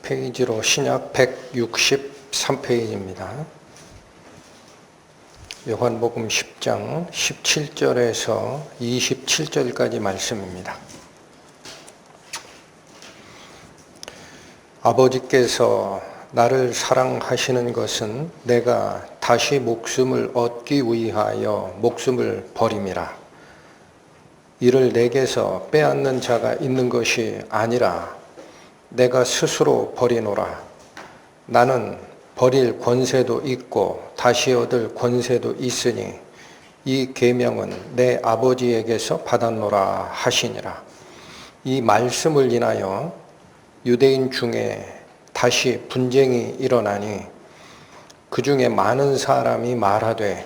페이지로 신약 163페이지입니다. 요한복음 10장 17절에서 27절까지 말씀입니다. 아버지께서 나를 사랑하시는 것은 내가 다시 목숨을 얻기 위하여 목숨을 버림이라. 이를 내게서 빼앗는 자가 있는 것이 아니라 내가 스스로 버리노라. 나는 버릴 권세도 있고 다시 얻을 권세도 있으니 이 계명은 내 아버지에게서 받았노라 하시니라. 이 말씀을 인하여 유대인 중에 다시 분쟁이 일어나니 그 중에 많은 사람이 말하되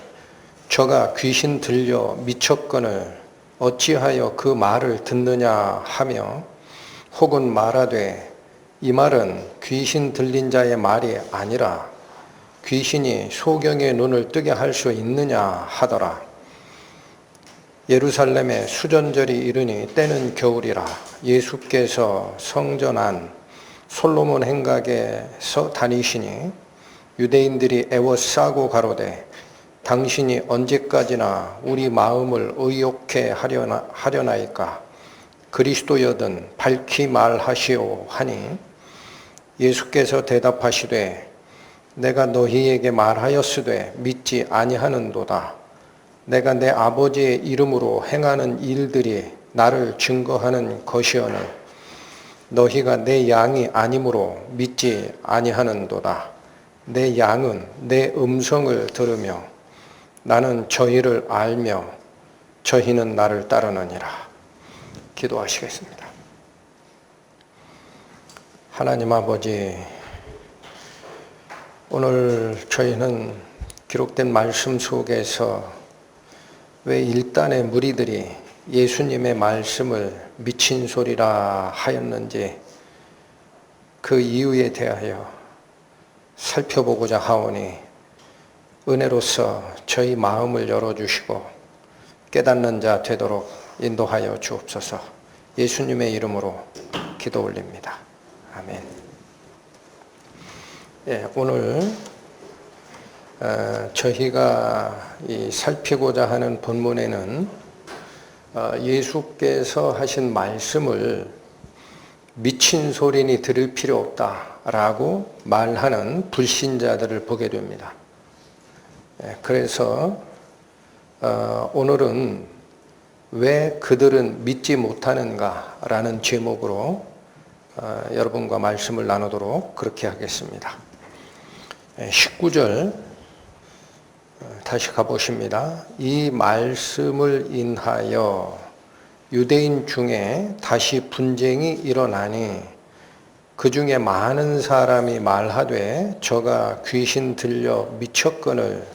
저가 귀신 들려 미쳤거늘 어찌하여 그 말을 듣느냐 하며 혹은 말하되 이 말은 귀신 들린 자의 말이 아니라 귀신이 소경의 눈을 뜨게 할 수 있느냐 하더라. 예루살렘에 수전절이 이르니 때는 겨울이라. 예수께서 성전 안 솔로몬 행각에서 다니시니 유대인들이 애워싸고 가로되 당신이 언제까지나 우리 마음을 의욕해 하려나이까. 그리스도여든 밝히 말하시오 하니 예수께서 대답하시되 내가 너희에게 말하였으되 믿지 아니하는도다. 내가 내 아버지의 이름으로 행하는 일들이 나를 증거하는 것이오늘 너희가 내 양이 아니므로 믿지 아니하는도다. 내 양은 내 음성을 들으며 나는 저희를 알며 저희는 나를 따르느니라. 기도하시겠습니다. 하나님 아버지, 오늘 저희는 기록된 말씀 속에서 왜 일단의 무리들이 예수님의 말씀을 미친 소리라 하였는지 그 이유에 대하여 살펴보고자 하오니 은혜로서 저희 마음을 열어주시고 깨닫는 자 되도록 인도하여 주옵소서. 예수님의 이름으로 기도 올립니다. 아멘. 오늘 저희가 살피고자 하는 본문에는 예수께서 하신 말씀을 미친 소리니 들을 필요 없다라고 말하는 불신자들을 보게 됩니다. 그래서 오늘은 왜 그들은 믿지 못하는가라는 제목으로 여러분과 말씀을 나누도록 그렇게 하겠습니다. 19절 다시 가보십니다. 이 말씀을 인하여 유대인 중에 다시 분쟁이 일어나니 그 중에 많은 사람이 말하되 저가 귀신 들려 미쳤거늘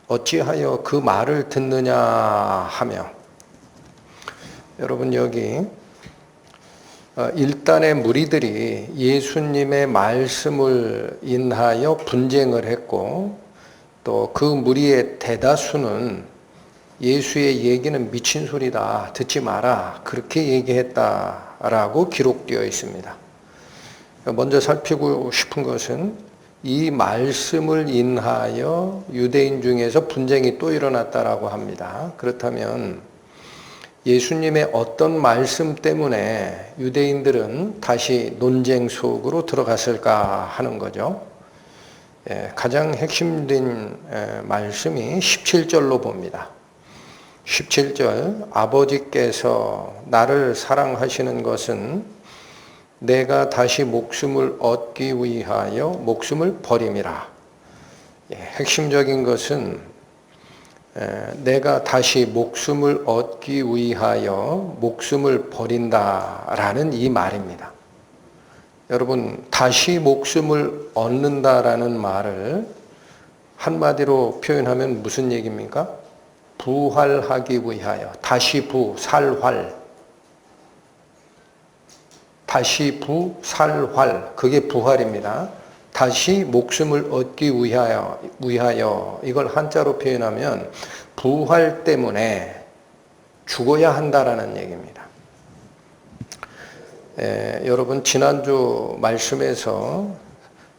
어찌하여 그 말을 듣느냐 하며, 여러분 여기 일단의 무리들이 예수님의 말씀을 인하여 분쟁을 했고 또 그 무리의 대다수는 예수의 얘기는 미친 소리다, 듣지 마라, 그렇게 얘기했다라고 기록되어 있습니다. 먼저 살피고 싶은 것은 이 말씀을 인하여 유대인 중에서 분쟁이 또 일어났다라고 합니다. 그렇다면 예수님의 어떤 말씀 때문에 유대인들은 다시 논쟁 속으로 들어갔을까 하는 거죠. 가장 핵심된 말씀이 17절로 봅니다. 17절, 아버지께서 나를 사랑하시는 것은 내가 다시 목숨을 얻기 위하여 목숨을 버림이라. 핵심적인 것은 내가 다시 목숨을 얻기 위하여 목숨을 버린다라는 이 말입니다. 여러분, 다시 목숨을 얻는다라는 말을 한마디로 표현하면 무슨 얘기입니까? 부활하기 위하여, 다시 살활. 다시 살활, 그게 부활입니다. 다시 목숨을 얻기 위하여 이걸 한자로 표현하면 부활 때문에 죽어야 한다라는 얘기입니다. 여러분 지난주 말씀에서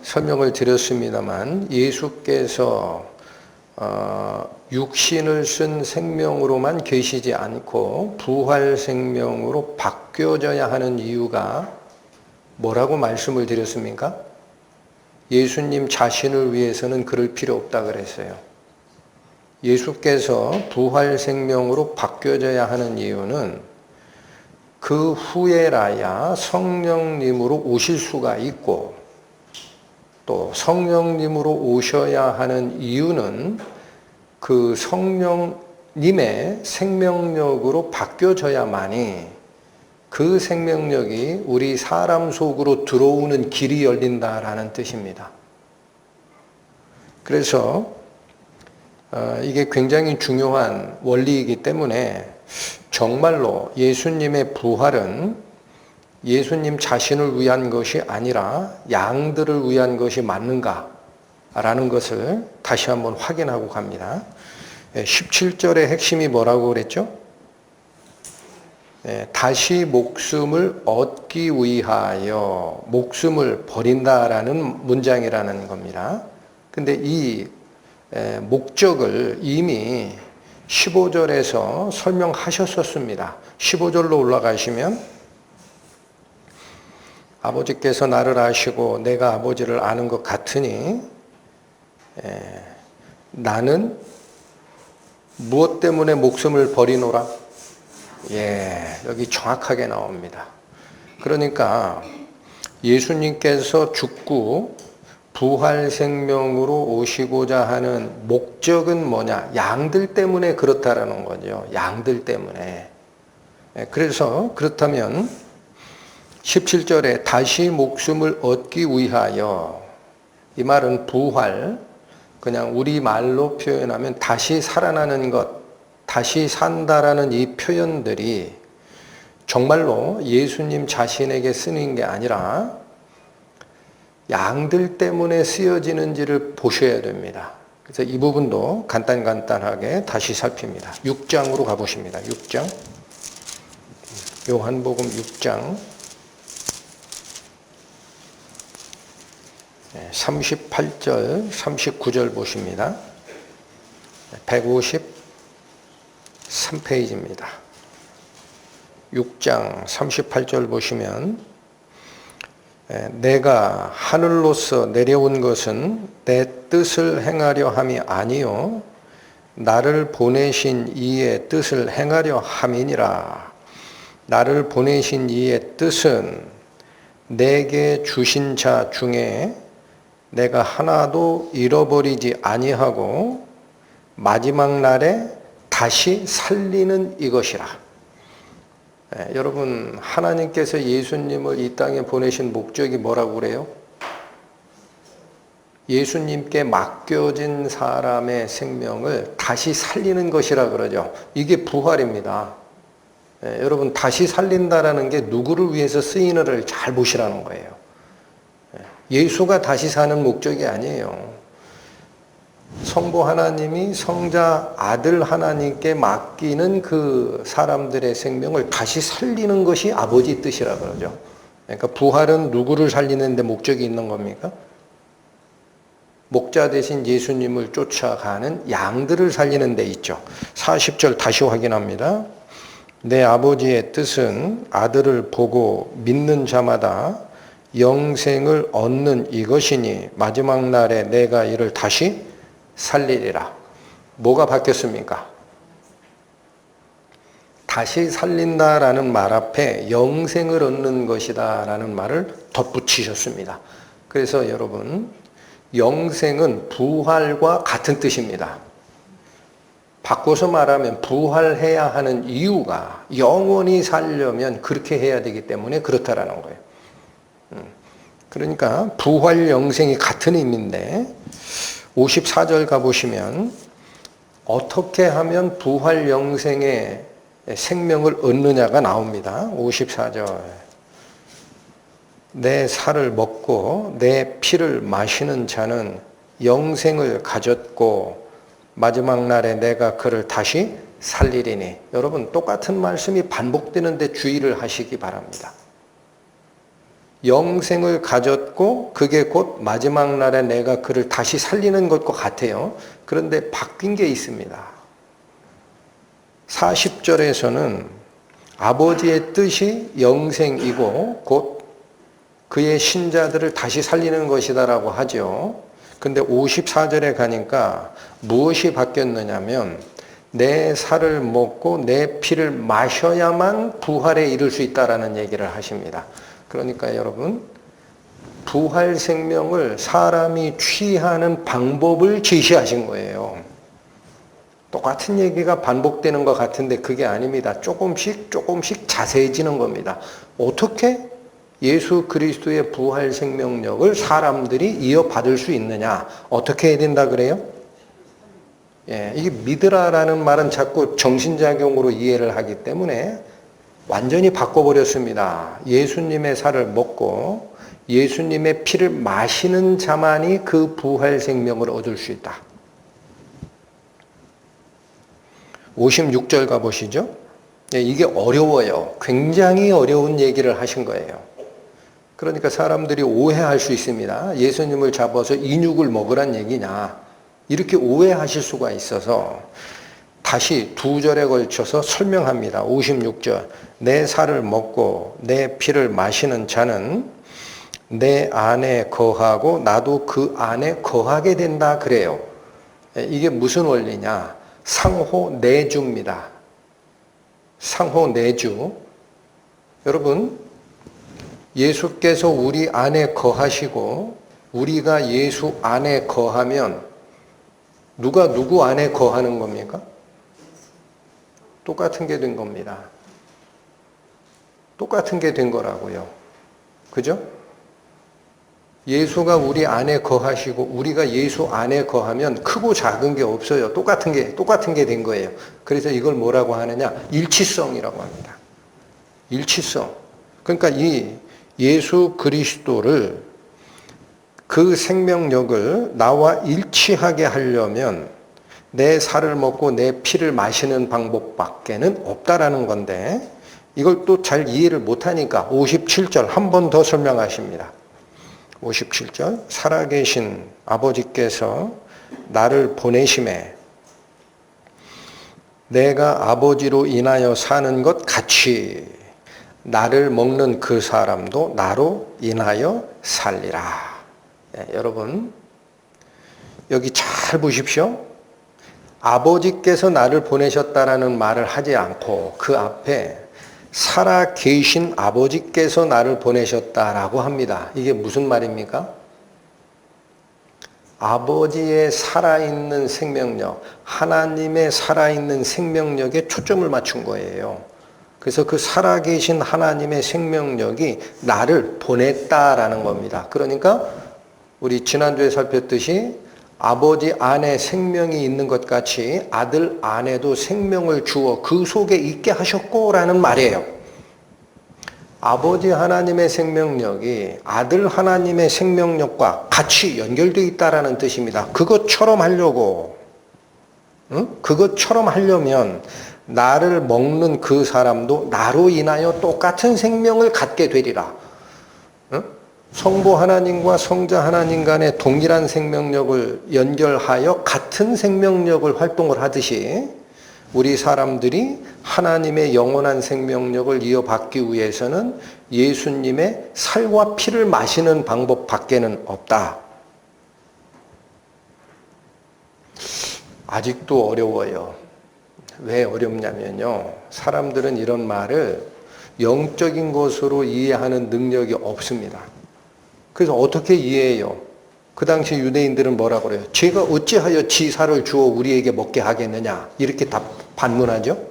설명을 드렸습니다만 예수께서 육신을 쓴 생명으로만 계시지 않고 부활 생명으로 바뀌어져야 하는 이유가 뭐라고 말씀을 드렸습니까? 예수님 자신을 위해서는 그럴 필요 없다 그랬어요. 예수께서 부활 생명으로 바뀌어져야 하는 이유는 그 후에라야 성령님으로 오실 수가 있고, 또 성령님으로 오셔야 하는 이유는 그 성령님의 생명력으로 바뀌어져야만이 그 생명력이 우리 사람 속으로 들어오는 길이 열린다라는 뜻입니다. 그래서 이게 굉장히 중요한 원리이기 때문에 정말로 예수님의 부활은 예수님 자신을 위한 것이 아니라 양들을 위한 것이 맞는가라는 것을 다시 한번 확인하고 갑니다. 17절의 핵심이 뭐라고 그랬죠? 다시 목숨을 얻기 위하여 목숨을 버린다라는 문장이라는 겁니다. 근데 이 목적을 이미 15절에서 설명하셨었습니다. 15절로 올라가시면 아버지께서 나를 아시고 내가 아버지를 아는 것 같으니 나는 무엇 때문에 목숨을 버리노라? 여기 정확하게 나옵니다. 그러니까 예수님께서 죽고 부활 생명으로 오시고자 하는 목적은 뭐냐? 양들 때문에 그렇다라는 거죠. 양들 때문에. 그래서 그렇다면 17절에 다시 목숨을 얻기 위하여, 이 말은 부활, 그냥 우리 말로 표현하면 다시 살아나는 것, 다시 산다라는 이 표현들이 정말로 예수님 자신에게 쓰는 게 아니라 양들 때문에 쓰여지는지를 보셔야 됩니다. 그래서 이 부분도 간단하게 다시 살핍니다. 6장으로 가보십니다. 6장. 요한복음 6장 38절, 39절 보십니다. 153페이지입니다. 6장 38절 보시면 내가 하늘로서 내려온 것은 내 뜻을 행하려 함이 아니요 나를 보내신 이의 뜻을 행하려 함이니라. 나를 보내신 이의 뜻은 내게 주신 자 중에 내가 하나도 잃어버리지 아니하고 마지막 날에 다시 살리는 이것이라. 여러분, 하나님께서 예수님을 이 땅에 보내신 목적이 뭐라고 그래요? 예수님께 맡겨진 사람의 생명을 다시 살리는 것이라 그러죠. 이게 부활입니다. 여러분, 다시 살린다라는 게 누구를 위해서 쓰이는를 잘 보시라는 거예요. 예수가 다시 사는 목적이 아니에요. 성부 하나님이 성자 아들 하나님께 맡기는 그 사람들의 생명을 다시 살리는 것이 아버지 뜻이라 그러죠. 그러니까 부활은 누구를 살리는 데 목적이 있는 겁니까? 목자 대신 예수님을 쫓아가는 양들을 살리는 데 있죠. 40절 다시 확인합니다. 내 아버지의 뜻은 아들을 보고 믿는 자마다 영생을 얻는 이것이니 마지막 날에 내가 이를 다시 살리리라. 뭐가 바뀌었습니까? 다시 살린다라는 말 앞에 영생을 얻는 것이다 라는 말을 덧붙이셨습니다. 그래서 여러분, 영생은 부활과 같은 뜻입니다. 바꿔서 말하면 부활해야 하는 이유가 영원히 살려면 그렇게 해야 되기 때문에 그렇다라는 거예요. 그러니까 부활 영생이 같은 의미인데 54절 가보시면 어떻게 하면 부활 영생의 생명을 얻느냐가 나옵니다. 54절. 내 살을 먹고 내 피를 마시는 자는 영생을 가졌고 마지막 날에 내가 그를 다시 살리리니. 여러분, 똑같은 말씀이 반복되는데 주의를 하시기 바랍니다. 영생을 가졌고 그게 곧 마지막 날에 내가 그를 다시 살리는 것과 같아요. 그런데 바뀐 게 있습니다. 40절에서는 아버지의 뜻이 영생이고 곧 그의 신자들을 다시 살리는 것이다라고 하죠. 근데 54절에 가니까 무엇이 바뀌었느냐면 내 살을 먹고 내 피를 마셔야만 부활에 이를 수 있다라는 얘기를 하십니다. 그러니까 여러분, 부활 생명을 사람이 취하는 방법을 제시하신 거예요. 똑같은 얘기가 반복되는 것 같은데 그게 아닙니다. 조금씩 자세해지는 겁니다. 어떻게 예수 그리스도의 부활 생명력을 사람들이 이어받을 수 있느냐? 어떻게 해야 된다 그래요? 이게 믿으라라는 말은 자꾸 정신작용으로 이해를 하기 때문에 완전히 바꿔버렸습니다. 예수님의 살을 먹고 예수님의 피를 마시는 자만이 그 부활 생명을 얻을 수 있다. 56절 가보시죠. 이게 어려워요. 굉장히 어려운 얘기를 하신 거예요. 그러니까 사람들이 오해할 수 있습니다. 예수님을 잡아서 인육을 먹으란 얘기냐. 이렇게 오해하실 수가 있어서 다시 두 절에 걸쳐서 설명합니다. 56절. 내 살을 먹고 내 피를 마시는 자는 내 안에 거하고 나도 그 안에 거하게 된다 그래요. 이게 무슨 원리냐? 상호 내주입니다. 상호 내주. 여러분, 예수께서 우리 안에 거하시고 우리가 예수 안에 거하면 누가 누구 안에 거하는 겁니까? 똑같은 게 된 겁니다. 똑같은 게 된 거라고요. 그죠? 예수가 우리 안에 거하시고 우리가 예수 안에 거하면 크고 작은 게 없어요. 똑같은 게 된 거예요. 그래서 이걸 뭐라고 하느냐? 일치성이라고 합니다. 일치성. 그러니까 이 예수 그리스도를 그 생명력을 나와 일치하게 하려면 내 살을 먹고 내 피를 마시는 방법밖에는 없다라는 건데 이걸 또 잘 이해를 못하니까 57절 한 번 더 설명하십니다. 57절 살아계신 아버지께서 나를 보내심에 내가 아버지로 인하여 사는 것 같이 나를 먹는 그 사람도 나로 인하여 살리라. 여러분 여기 잘 보십시오. 아버지께서 나를 보내셨다라는 말을 하지 않고 그 앞에 살아 계신 아버지께서 나를 보내셨다라고 합니다. 이게 무슨 말입니까? 아버지의 살아있는 생명력, 하나님의 살아있는 생명력에 초점을 맞춘 거예요. 그래서 그 살아계신 하나님의 생명력이 나를 보냈다라는 겁니다. 그러니까 우리 지난주에 살폈듯이 아버지 안에 생명이 있는 것 같이 아들 안에도 생명을 주어 그 속에 있게 하셨고라는 말이에요. 아버지 하나님의 생명력이 아들 하나님의 생명력과 같이 연결되어 있다라는 뜻입니다. 그것처럼 하려고, 그것처럼 하려면 나를 먹는 그 사람도 나로 인하여 똑같은 생명을 갖게 되리라. 성부 하나님과 성자 하나님 간의 동일한 생명력을 연결하여 같은 생명력을 활동을 하듯이 우리 사람들이 하나님의 영원한 생명력을 이어받기 위해서는 예수님의 살과 피를 마시는 방법밖에는 없다. 아직도 어려워요. 왜 어렵냐면요. 사람들은 이런 말을 영적인 것으로 이해하는 능력이 없습니다. 그래서 어떻게 이해해요? 그 당시 유대인들은 뭐라 그래요? 제가 어찌하여 지살을 주어 우리에게 먹게 하겠느냐? 이렇게 반문하죠.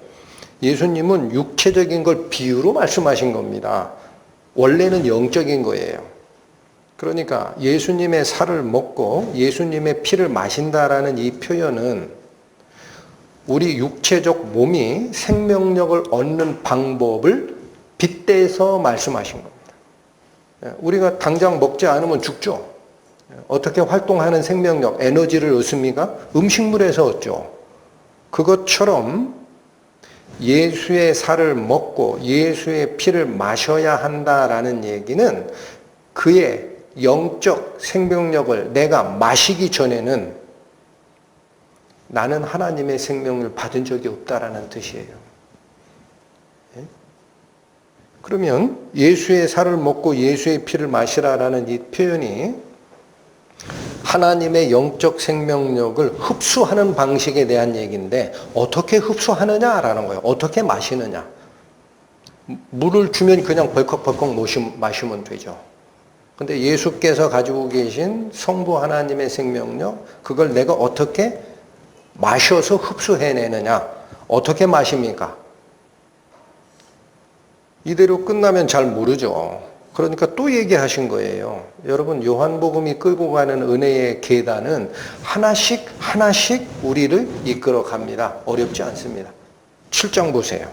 예수님은 육체적인 걸 비유로 말씀하신 겁니다. 원래는 영적인 거예요. 그러니까 예수님의 살을 먹고 예수님의 피를 마신다라는 이 표현은 우리 육체적 몸이 생명력을 얻는 방법을 빗대서 말씀하신 겁니다. 우리가 당장 먹지 않으면 죽죠. 어떻게 활동하는 생명력, 에너지를 얻습니까? 음식물에서 얻죠. 그것처럼 예수의 살을 먹고 예수의 피를 마셔야 한다라는 얘기는 그의 영적 생명력을 내가 마시기 전에는 나는 하나님의 생명을 받은 적이 없다라는 뜻이에요. 그러면 예수의 살을 먹고 예수의 피를 마시라라는 이 표현이 하나님의 영적 생명력을 흡수하는 방식에 대한 얘기인데 어떻게 흡수하느냐라는 거예요. 어떻게 마시느냐. 물을 주면 그냥 벌컥벌컥 마시면 되죠. 근데 예수께서 가지고 계신 성부 하나님의 생명력, 그걸 내가 어떻게 마셔서 흡수해내느냐. 어떻게 마십니까? 이대로 끝나면 잘 모르죠. 그러니까 또 얘기하신 거예요. 여러분, 요한복음이 끌고 가는 은혜의 계단은 하나씩 하나씩 우리를 이끌어 갑니다. 어렵지 않습니다. 7장 보세요.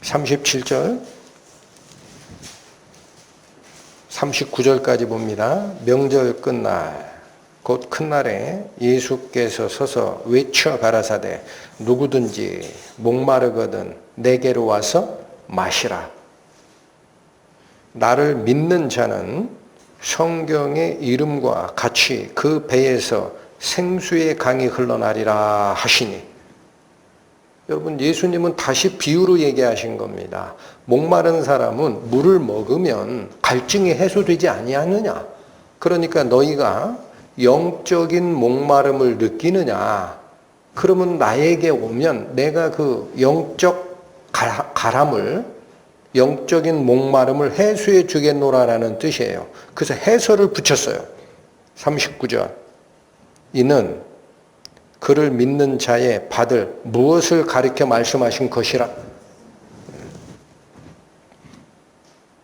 37절, 39절까지 봅니다. 명절 끝날, 곧 큰날에 예수께서 서서 외쳐 가라사대 누구든지 목마르거든 내게로 와서 마시라. 나를 믿는 자는 성경의 이름과 같이 그 배에서 생수의 강이 흘러나리라 하시니. 여러분, 예수님은 다시 비유로 얘기하신 겁니다. 목마른 사람은 물을 먹으면 갈증이 해소되지 아니하느냐. 그러니까 너희가 영적인 목마름을 느끼느냐. 그러면 나에게 오면 내가 그 영적 가람을, 영적인 목마름을 해소해 주겠노라라는 뜻이에요. 그래서 해설을 붙였어요. 39절. 이는 그를 믿는 자의 받을 무엇을 가리켜 말씀하신 것이라.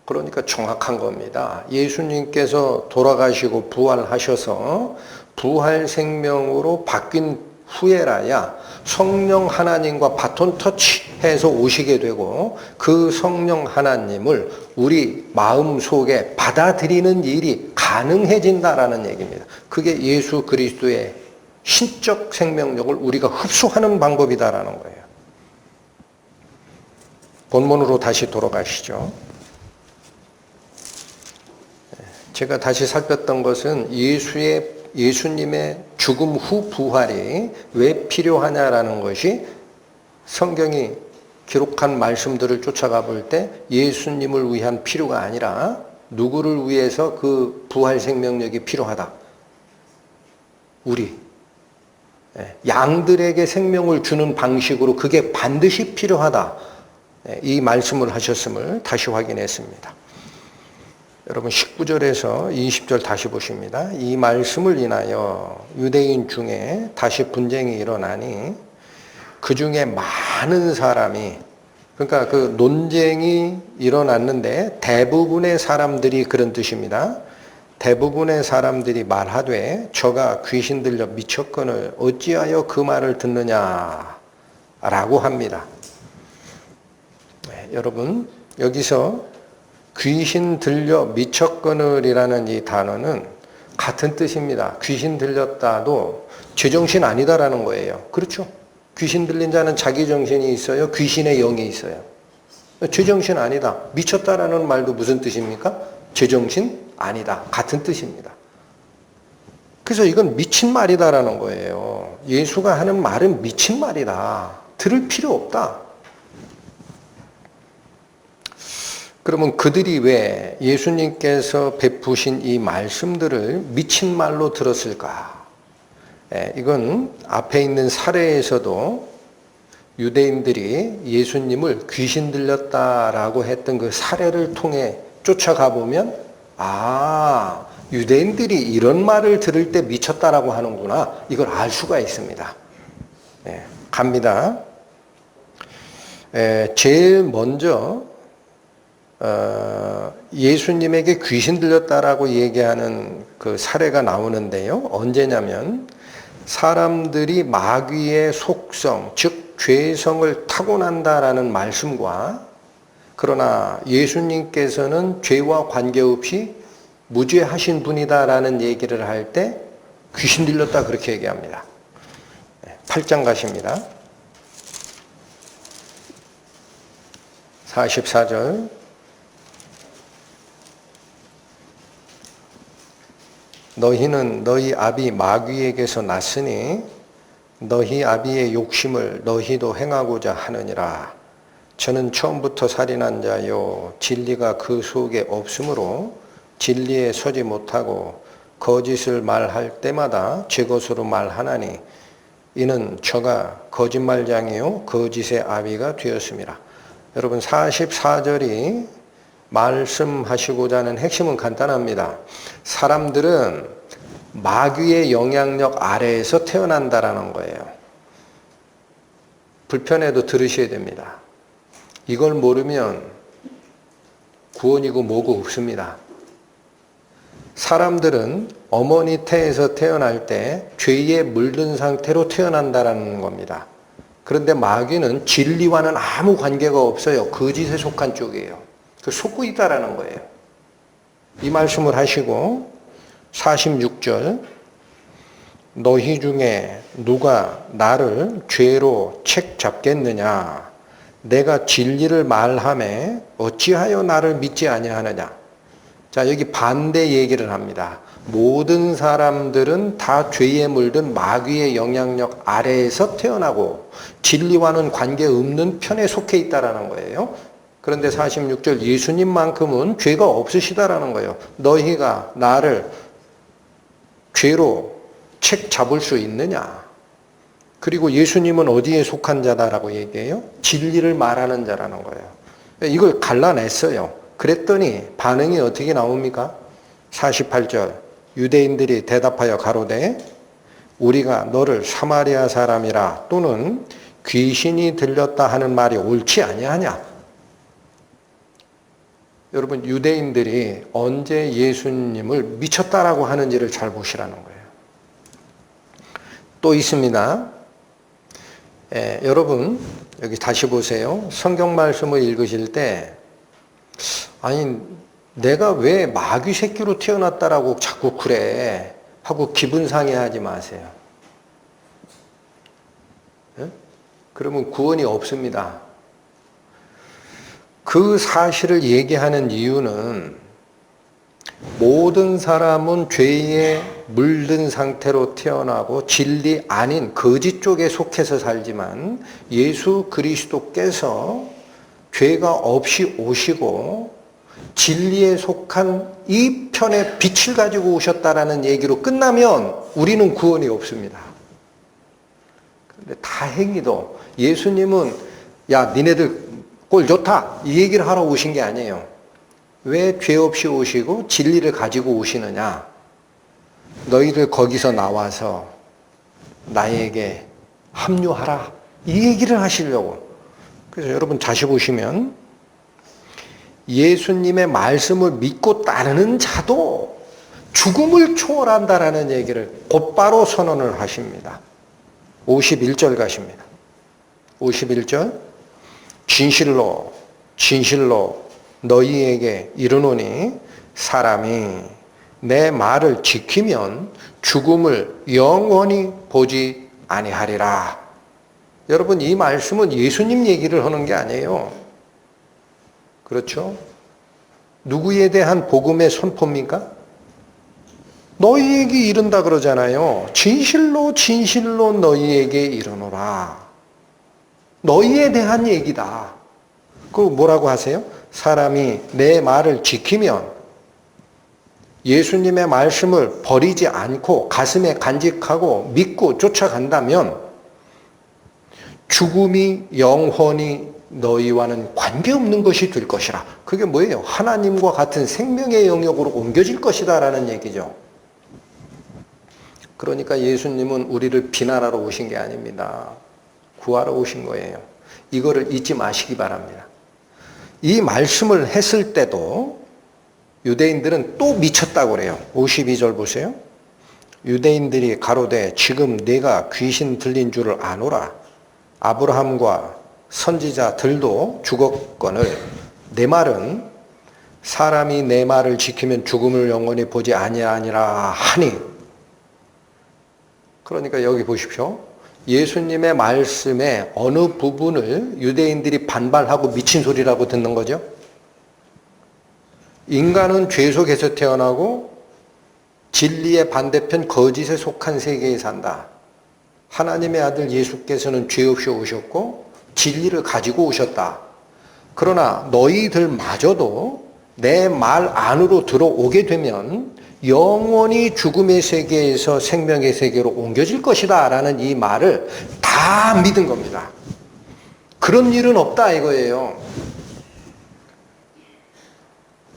그러니까 정확한 겁니다. 예수님께서 돌아가시고 부활하셔서 부활 생명으로 바뀐 후에라야 성령 하나님과 바톤 터치해서 오시게 되고 그 성령 하나님을 우리 마음 속에 받아들이는 일이 가능해진다라는 얘기입니다. 그게 예수 그리스도의 신적 생명력을 우리가 흡수하는 방법이다라는 거예요. 본문으로 다시 돌아가시죠. 제가 다시 살폈던 것은 예수님의 죽음 후 부활이 왜 필요하냐라는 것이 성경이 기록한 말씀들을 쫓아가 볼 때 예수님을 위한 필요가 아니라 누구를 위해서 그 부활 생명력이 필요하다. 우리 양들에게 생명을 주는 방식으로 그게 반드시 필요하다. 이 말씀을 하셨음을 다시 확인했습니다. 여러분 19절에서 20절 다시 보십니다. 이 말씀을 인하여 유대인 중에 다시 분쟁이 일어나니 그 중에 많은 사람이, 그러니까 그 논쟁이 일어났는데 대부분의 사람들이 그런 뜻입니다. 대부분의 사람들이 말하되 저가 귀신 들려 미쳤거늘 어찌하여 그 말을 듣느냐 라고 합니다. 여러분 여기서 귀신 들려 미쳤거늘이라는 이 단어는 같은 뜻입니다. 귀신 들렸다도 제정신 아니다라는 거예요. 그렇죠? 귀신 들린 자는 자기 정신이 있어요. 귀신의 영이 있어요. 제정신 아니다. 미쳤다라는 말도 무슨 뜻입니까? 제정신 아니다. 같은 뜻입니다. 그래서 이건 미친 말이다라는 거예요. 예수가 하는 말은 미친 말이다. 들을 필요 없다. 그러면 그들이 왜 예수님께서 베푸신 이 말씀들을 미친 말로 들었을까? 이건 앞에 있는 사례에서도 유대인들이 예수님을 귀신 들렸다라고 했던 그 사례를 통해 쫓아가 보면 유대인들이 이런 말을 들을 때 미쳤다라고 하는구나. 이걸 알 수가 있습니다. 갑니다. 제일 먼저 예수님에게 귀신 들렸다라고 얘기하는 그 사례가 나오는데요. 언제냐면 사람들이 마귀의 속성, 즉 죄성을 타고난다라는 말씀과 그러나 예수님께서는 죄와 관계없이 무죄하신 분이다라는 얘기를 할 때 귀신 들렸다 그렇게 얘기합니다. 8장 가십니다. 44절 너희는 너희 아비 마귀에게서 났으니 너희 아비의 욕심을 너희도 행하고자 하느니라. 저는 처음부터 살인한 자요 진리가 그 속에 없으므로 진리에 서지 못하고 거짓을 말할 때마다 제 것으로 말하나니 이는 저가 거짓말장이요 거짓의 아비가 되었습니다. 여러분 44절이 말씀하시고자 하는 핵심은 간단합니다. 사람들은 마귀의 영향력 아래에서 태어난다라는 거예요. 불편해도 들으셔야 됩니다. 이걸 모르면 구원이고 뭐고 없습니다. 사람들은 어머니 태에서 태어날 때 죄에 물든 상태로 태어난다라는 겁니다. 그런데 마귀는 진리와는 아무 관계가 없어요. 거짓에 속한 쪽이에요. 그 속고 있다라는 거예요. 이 말씀을 하시고 46절 너희 중에 누가 나를 죄로 책 잡겠느냐? 내가 진리를 말하매 어찌하여 나를 믿지 아니하느냐? 자, 여기 반대 얘기를 합니다. 모든 사람들은 다 죄에 물든 마귀의 영향력 아래에서 태어나고 진리와는 관계없는 편에 속해 있다라는 거예요. 그런데 46절 예수님만큼은 죄가 없으시다라는 거예요. 너희가 나를 죄로 책 잡을 수 있느냐? 그리고 예수님은 어디에 속한 자다라고 얘기해요? 진리를 말하는 자라는 거예요. 이걸 갈라냈어요. 그랬더니 반응이 어떻게 나옵니까? 48절 유대인들이 대답하여 가로되 우리가 너를 사마리아 사람이라 또는 귀신이 들렸다 하는 말이 옳지 아니하냐? 여러분 유대인들이 언제 예수님을 미쳤다라고 하는지를 잘 보시라는 거예요. 또 있습니다. 여러분 여기 다시 보세요. 성경 말씀을 읽으실 때 아니 내가 왜 마귀 새끼로 태어났다라고 자꾸 그래 하고 기분 상해하지 마세요. 그러면 구원이 없습니다. 그 사실을 얘기하는 이유는 모든 사람은 죄에 물든 상태로 태어나고 진리 아닌 거짓 쪽에 속해서 살지만 예수 그리스도께서 죄가 없이 오시고 진리에 속한 이 편의 빛을 가지고 오셨다라는 얘기로 끝나면 우리는 구원이 없습니다. 그런데 다행히도 예수님은 야 니네들 꼴 좋다 이 얘기를 하러 오신 게 아니에요. 왜 죄 없이 오시고 진리를 가지고 오시느냐? 너희들 거기서 나와서 나에게 합류하라 이 얘기를 하시려고. 그래서 여러분 다시 보시면 예수님의 말씀을 믿고 따르는 자도 죽음을 초월한다라는 얘기를 곧바로 선언을 하십니다. 51절 가십니다. 51절 진실로 진실로 너희에게 이르노니 사람이 내 말을 지키면 죽음을 영원히 보지 아니하리라. 여러분 이 말씀은 예수님 얘기를 하는 게 아니에요. 그렇죠? 누구에 대한 복음의 선포입니까? 너희에게 이른다 그러잖아요. 진실로 진실로 너희에게 이르노라. 너희에 대한 얘기다. 그리고 뭐라고 하세요? 사람이 내 말을 지키면 예수님의 말씀을 버리지 않고 가슴에 간직하고 믿고 쫓아간다면 죽음이 영원히 너희와는 관계없는 것이 될 것이라. 그게 뭐예요? 하나님과 같은 생명의 영역으로 옮겨질 것이다 라는 얘기죠. 그러니까 예수님은 우리를 비난하러 오신 게 아닙니다. 구하러 오신 거예요. 이거를 잊지 마시기 바랍니다. 이 말씀을 했을 때도 유대인들은 또 미쳤다고 그래요. 52절 보세요. 유대인들이 가로되 지금 내가 귀신 들린 줄을 아노라. 아브라함과 선지자들도 죽었거늘 내 말은 사람이 내 말을 지키면 죽음을 영원히 보지 아니하니라 하니. 그러니까 여기 보십시오. 예수님의 말씀의 어느 부분을 유대인들이 반발하고 미친 소리라고 듣는 거죠? 인간은 죄 속에서 태어나고 진리의 반대편 거짓에 속한 세계에 산다. 하나님의 아들 예수께서는 죄 없이 오셨고 진리를 가지고 오셨다. 그러나 너희들마저도 내 말 안으로 들어오게 되면 영원히 죽음의 세계에서 생명의 세계로 옮겨질 것이다 라는 이 말을 다 믿은 겁니다. 그런 일은 없다 이거예요.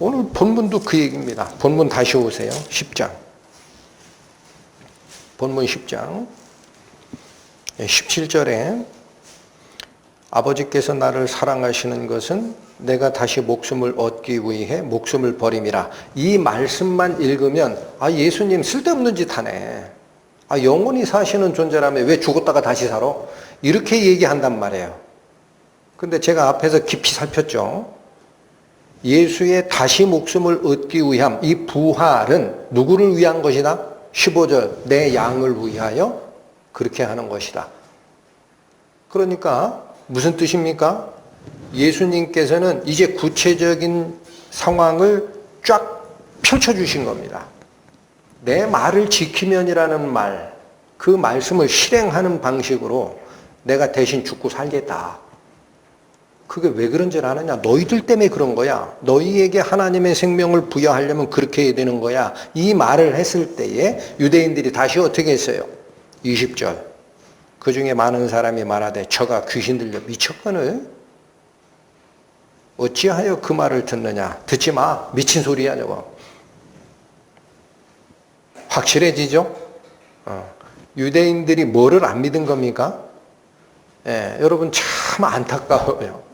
오늘 본문도 그 얘기입니다. 본문 다시 오세요. 10장. 본문 10장 17절에 아버지께서 나를 사랑하시는 것은 내가 다시 목숨을 얻기 위해 목숨을 버림이라. 이 말씀만 읽으면 예수님 쓸데없는 짓 하네. 영원히 사시는 존재라며 왜 죽었다가 다시 살아? 이렇게 얘기한단 말이에요. 근데 제가 앞에서 깊이 살폈죠. 예수의 다시 목숨을 얻기 위함, 이 부활은 누구를 위한 것이다? 15절, 내 양을 위하여 그렇게 하는 것이다. 그러니까 무슨 뜻입니까? 예수님께서는 이제 구체적인 상황을 쫙 펼쳐주신 겁니다. 내 말을 지키면이라는 말, 그 말씀을 실행하는 방식으로 내가 대신 죽고 살겠다. 그게 왜 그런 줄 아느냐? 너희들 때문에 그런 거야. 너희에게 하나님의 생명을 부여하려면 그렇게 해야 되는 거야. 이 말을 했을 때에 유대인들이 다시 어떻게 했어요? 20절. 그 중에 많은 사람이 말하되 저가 귀신 들려 미쳤거늘. 어찌하여 그 말을 듣느냐? 듣지 마. 미친 소리야 저거. 확실해지죠? 유대인들이 뭐를 안 믿은 겁니까? 여러분 참 안타까워요.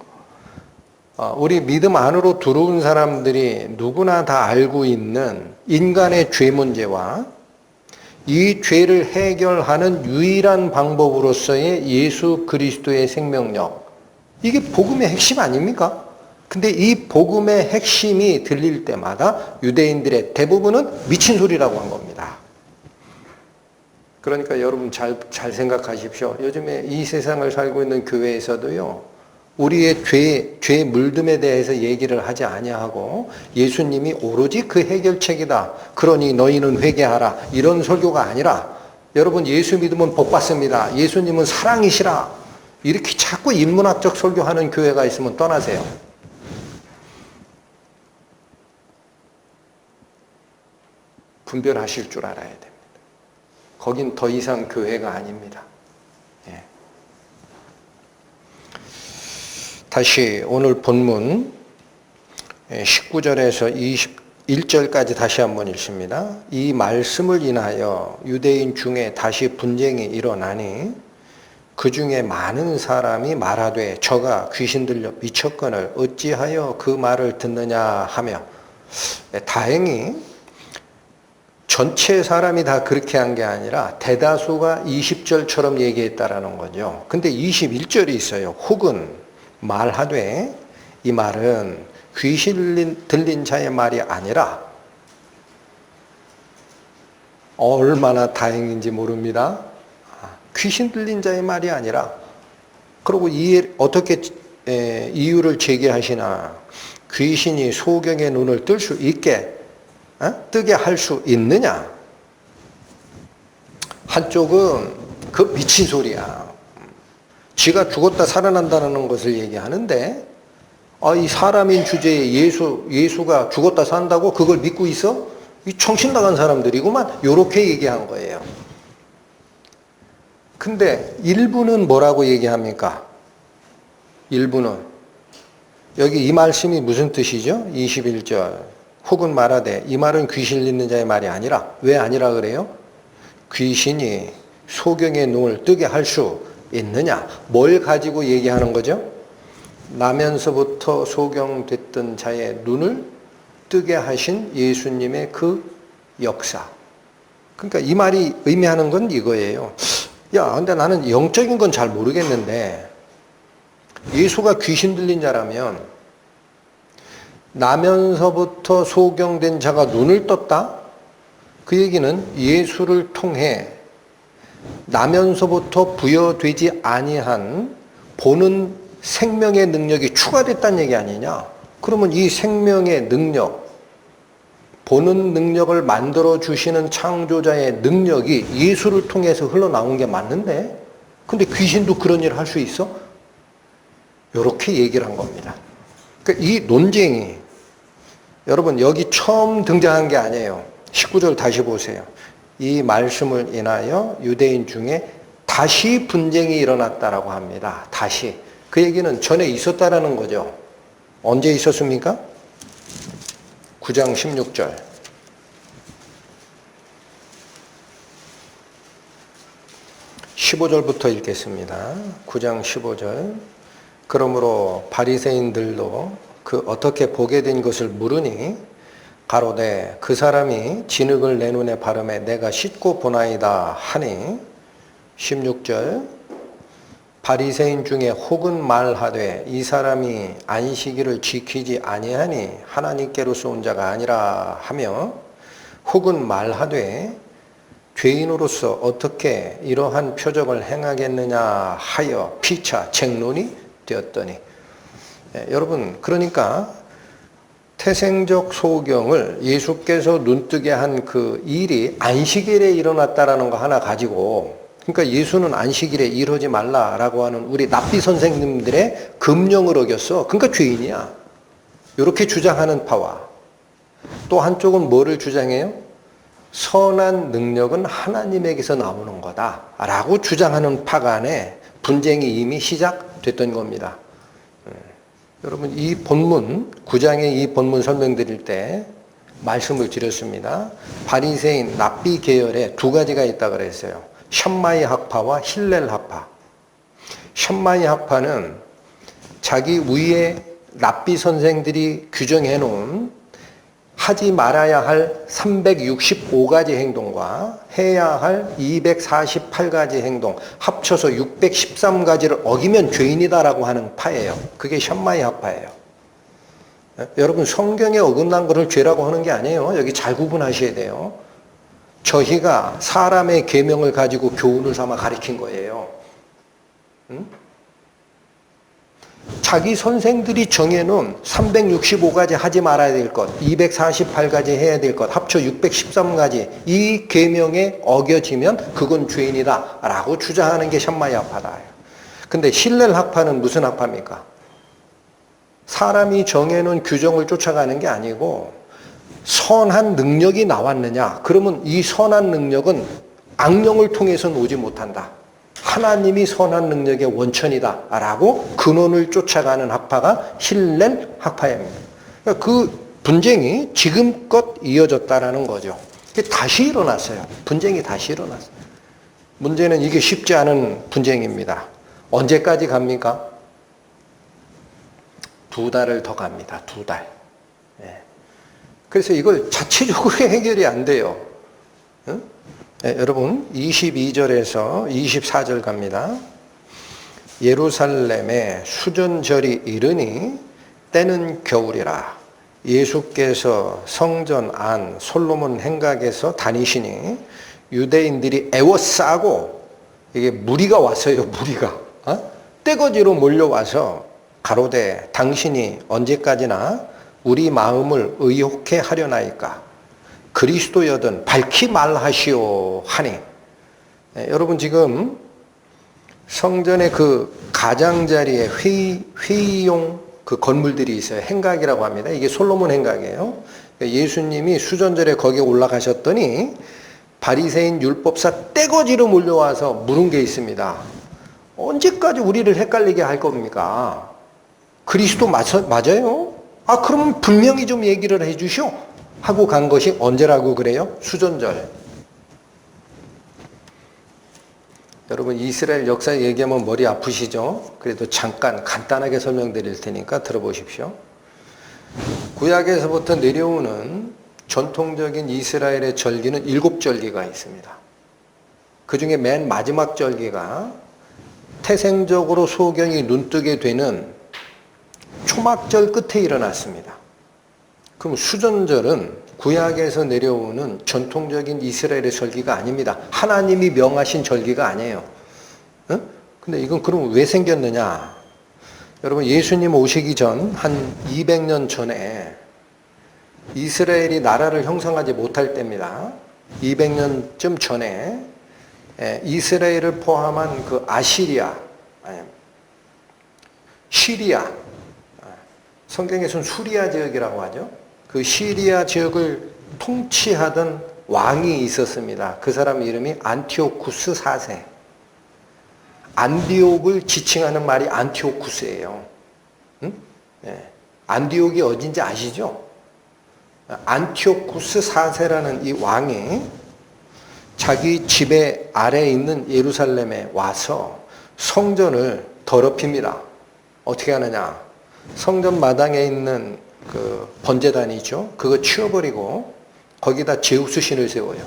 우리 믿음 안으로 들어온 사람들이 누구나 다 알고 있는 인간의 죄 문제와 이 죄를 해결하는 유일한 방법으로서의 예수 그리스도의 생명력, 이게 복음의 핵심 아닙니까? 근데 이 복음의 핵심이 들릴 때마다 유대인들의 대부분은 미친 소리라고 한 겁니다. 그러니까 여러분 잘 생각하십시오. 요즘에 이 세상을 살고 있는 교회에서도요, 우리의 죄 물듦에 대해서 얘기를 하지 아니하고 예수님이 오로지 그 해결책이다. 그러니 너희는 회개하라. 이런 설교가 아니라 여러분 예수 믿으면 복 받습니다. 예수님은 사랑이시라. 이렇게 자꾸 인문학적 설교하는 교회가 있으면 떠나세요. 분별하실 줄 알아야 됩니다. 거긴 더 이상 교회가 아닙니다. 다시 오늘 본문 19절에서 21절까지 다시 한번 읽습니다. 이 말씀을 인하여 유대인 중에 다시 분쟁이 일어나니 그 중에 많은 사람이 말하되 저가 귀신 들려 미쳤거늘 어찌하여 그 말을 듣느냐 하며, 다행히 전체 사람이 다 그렇게 한 게 아니라 대다수가 20절처럼 얘기했다라는 거죠. 근데 21절이 있어요. 혹은 말하되, 이 말은 귀신 들린 자의 말이 아니라, 얼마나 다행인지 모릅니다. 귀신 들린 자의 말이 아니라, 그리고 어떻게 이유를 제기하시나? 귀신이 소경의 눈을 뜰 수 있게 뜨게 할 수 있느냐? 한쪽은 그 미친 소리야. 지가 죽었다 살아난다는 것을 얘기하는데, 이 사람인 주제에 예수가 죽었다 산다고 그걸 믿고 있어? 이 정신 나간 사람들이구만. 요렇게 얘기한 거예요. 근데 일부는 뭐라고 얘기합니까? 일부는 여기 이 말씀이 무슨 뜻이죠? 21절. 혹은 말하되, 이 말은 귀신 있는 자의 말이 아니라. 왜 아니라 그래요? 귀신이 소경의 눈을 뜨게 할 수 있느냐? 뭘 가지고 얘기하는 거죠? 나면서부터 소경됐던 자의 눈을 뜨게 하신 예수님의 그 역사. 그러니까 이 말이 의미하는 건 이거예요. 근데 나는 영적인 건 잘 모르겠는데, 예수가 귀신 들린 자라면 나면서부터 소경된 자가 눈을 떴다? 그 얘기는 예수를 통해 나면서부터 부여되지 아니한 보는 생명의 능력이 추가됐다는 얘기 아니냐? 그러면 이 생명의 능력, 보는 능력을 만들어 주시는 창조자의 능력이 예수를 통해서 흘러나온 게 맞는데, 근데 귀신도 그런 일을 할 수 있어? 이렇게 얘기를 한 겁니다. 그러니까 이 논쟁이, 여러분 여기 처음 등장한 게 아니에요. 19절 다시 보세요. 이 말씀을 인하여 유대인 중에 다시 분쟁이 일어났다라고 합니다. 다시. 그 얘기는 전에 있었다라는 거죠. 언제 있었습니까? 9장 16절. 15절부터 읽겠습니다. 9장 15절. 그러므로 바리새인들도 그 어떻게 보게 된 것을 물으니 가로되 그 사람이 진흙을 내 눈에 바르매 내가 씻고 보나이다 하니 16절. 바리새인 중에 혹은 말하되 이 사람이 안식일을 지키지 아니하니 하나님께로서 온 자가 아니라 하며 혹은 말하되 죄인으로서 어떻게 이러한 표적을 행하겠느냐 하여 피차 쟁론이 되었더니, 여러분 그러니까 태생적 소경을 예수께서 눈뜨게 한 그 일이 안식일에 일어났다라는 거 하나 가지고, 그러니까 예수는 안식일에 일하지 말라라고 하는 우리 랍비 선생님들의 금령을 어겼어. 그러니까 죄인이야. 이렇게 주장하는 파와, 또 한쪽은 뭐를 주장해요? 선한 능력은 하나님에게서 나오는 거다라고 주장하는 파 간에 분쟁이 이미 시작됐던 겁니다. 여러분 이 본문 9장의 이 본문 설명드릴 때 말씀을 드렸습니다. 바리새인 랍비 계열에 두 가지가 있다 그랬어요. 샴마이 학파와 힐렐 학파. 샴마이 학파는 자기 위에 랍비 선생들이 규정해 놓은 하지 말아야 할 365가지 행동과 해야 할 248가지 행동 합쳐서 613가지를 어기면 죄인이다라고 하는 파예요. 그게 샴마이 학파예요. 여러분 성경에 어긋난 것을 죄라고 하는 게 아니에요. 여기 잘 구분하셔야 돼요. 저희가 사람의 계명을 가지고 교훈을 삼아 가르친 거예요. 응? 자기 선생들이 정해놓은 365가지 하지 말아야 될 것, 248가지 해야 될 것, 합쳐 613가지 이 계명에 어겨지면 그건 죄인이다 라고 주장하는 게 샴마이 학파다. 근데 힐렐 학파는 무슨 학파입니까? 사람이 정해놓은 규정을 쫓아가는 게 아니고 선한 능력이 나왔느냐? 그러면 이 선한 능력은 악령을 통해서는 오지 못한다. 하나님이 선한 능력의 원천이다 라고 근원을 쫓아가는 학파가 힐렐 학파입니다. 그 분쟁이 지금껏 이어졌다라는 거죠. 다시 일어났어요. 분쟁이 다시 일어났어요. 문제는 이게 쉽지 않은 분쟁입니다. 언제까지 갑니까? 2달을 더 갑니다. 2달. 그래서 이걸 자체적으로 해결이 안 돼요. 응? 여러분 22절에서 24절 갑니다. 예루살렘에 수전절이 이르니 때는 겨울이라 예수께서 성전 안 솔로몬 행각에서 다니시니 유대인들이 애워싸고 이게 무리가 왔어요. 무리가 떼거지로 몰려와서 가로되 당신이 언제까지나 우리 마음을 의혹해 하려나이까 그리스도여든 밝히 말하시오 하니, 여러분 지금 성전의 그 가장자리에 회의용 그 건물들이 있어요. 행각이라고 합니다. 이게 솔로몬 행각이에요. 예수님이 수전절에 거기에 올라가셨더니 바리새인 율법사 떼거지로 몰려와서 물은 게 있습니다. 언제까지 우리를 헷갈리게 할 겁니까? 그리스도 맞아요? 그러면 분명히 좀 얘기를 해 주시오. 하고 간 것이 언제라고 그래요? 수전절. 여러분 이스라엘 역사 얘기하면 머리 아프시죠? 그래도 잠깐 간단하게 설명드릴 테니까 들어보십시오. 구약에서부터 내려오는 전통적인 이스라엘의 절기는 7절기가 있습니다. 그 중에 맨 마지막 절기가 태생적으로 소경이 눈뜨게 되는 초막절 끝에 일어났습니다. 그럼 수전절은 구약에서 내려오는 전통적인 이스라엘의 절기가 아닙니다. 하나님이 명하신 절기가 아니에요. 근데 이건 그럼 왜 생겼느냐? 여러분 예수님 오시기 전 한 200년 전에 이스라엘이 나라를 형성하지 못할 때입니다. 200년쯤 전에 이스라엘을 포함한 그 아시리아, 시리아, 성경에서는 수리아 지역이라고 하죠. 그 시리아 지역을 통치하던 왕이 있었습니다. 그 사람 이름이 안티오쿠스 4세. 안디옥을 지칭하는 말이 안티오쿠스예요. 응? 네. 안디옥이 어딘지 아시죠? 안티오쿠스 4세라는 이 왕이 자기 지배 아래에 있는 예루살렘에 와서 성전을 더럽힙니다. 어떻게 하느냐? 성전 마당에 있는 그 번제단이 있죠. 그거 치워버리고 거기다 제우스 신을 세워요.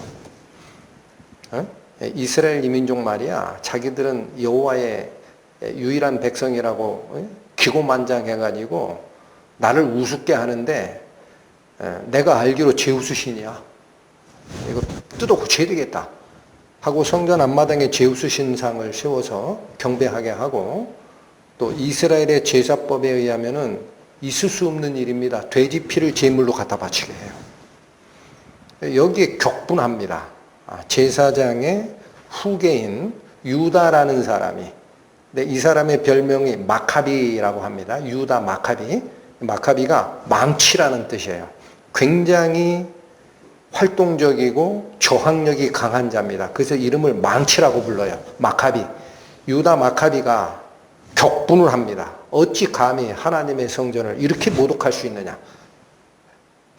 이스라엘 이민족 말이야. 자기들은 여호와의 유일한 백성이라고 기고만장해가지고 나를 우습게 하는데 내가 알기로 제우스 신이야. 이거 뜯어 고쳐야 되겠다 하고 성전 앞마당에 제우스 신상을 세워서 경배하게 하고, 또 이스라엘의 제사법에 의하면은 있을 수 없는 일입니다. 돼지 피를 제물로 갖다 바치게 해요. 여기에 격분합니다. 제사장의 후계인 유다라는 사람이, 근데 이 사람의 별명이 마카비라고 합니다. 유다 마카비. 마카비가 망치라는 뜻이에요. 굉장히 활동적이고 저항력이 강한 자입니다. 그래서 이름을 망치라고 불러요. 마카비. 유다 마카비가 격분을 합니다. 어찌 감히 하나님의 성전을 이렇게 모독할 수 있느냐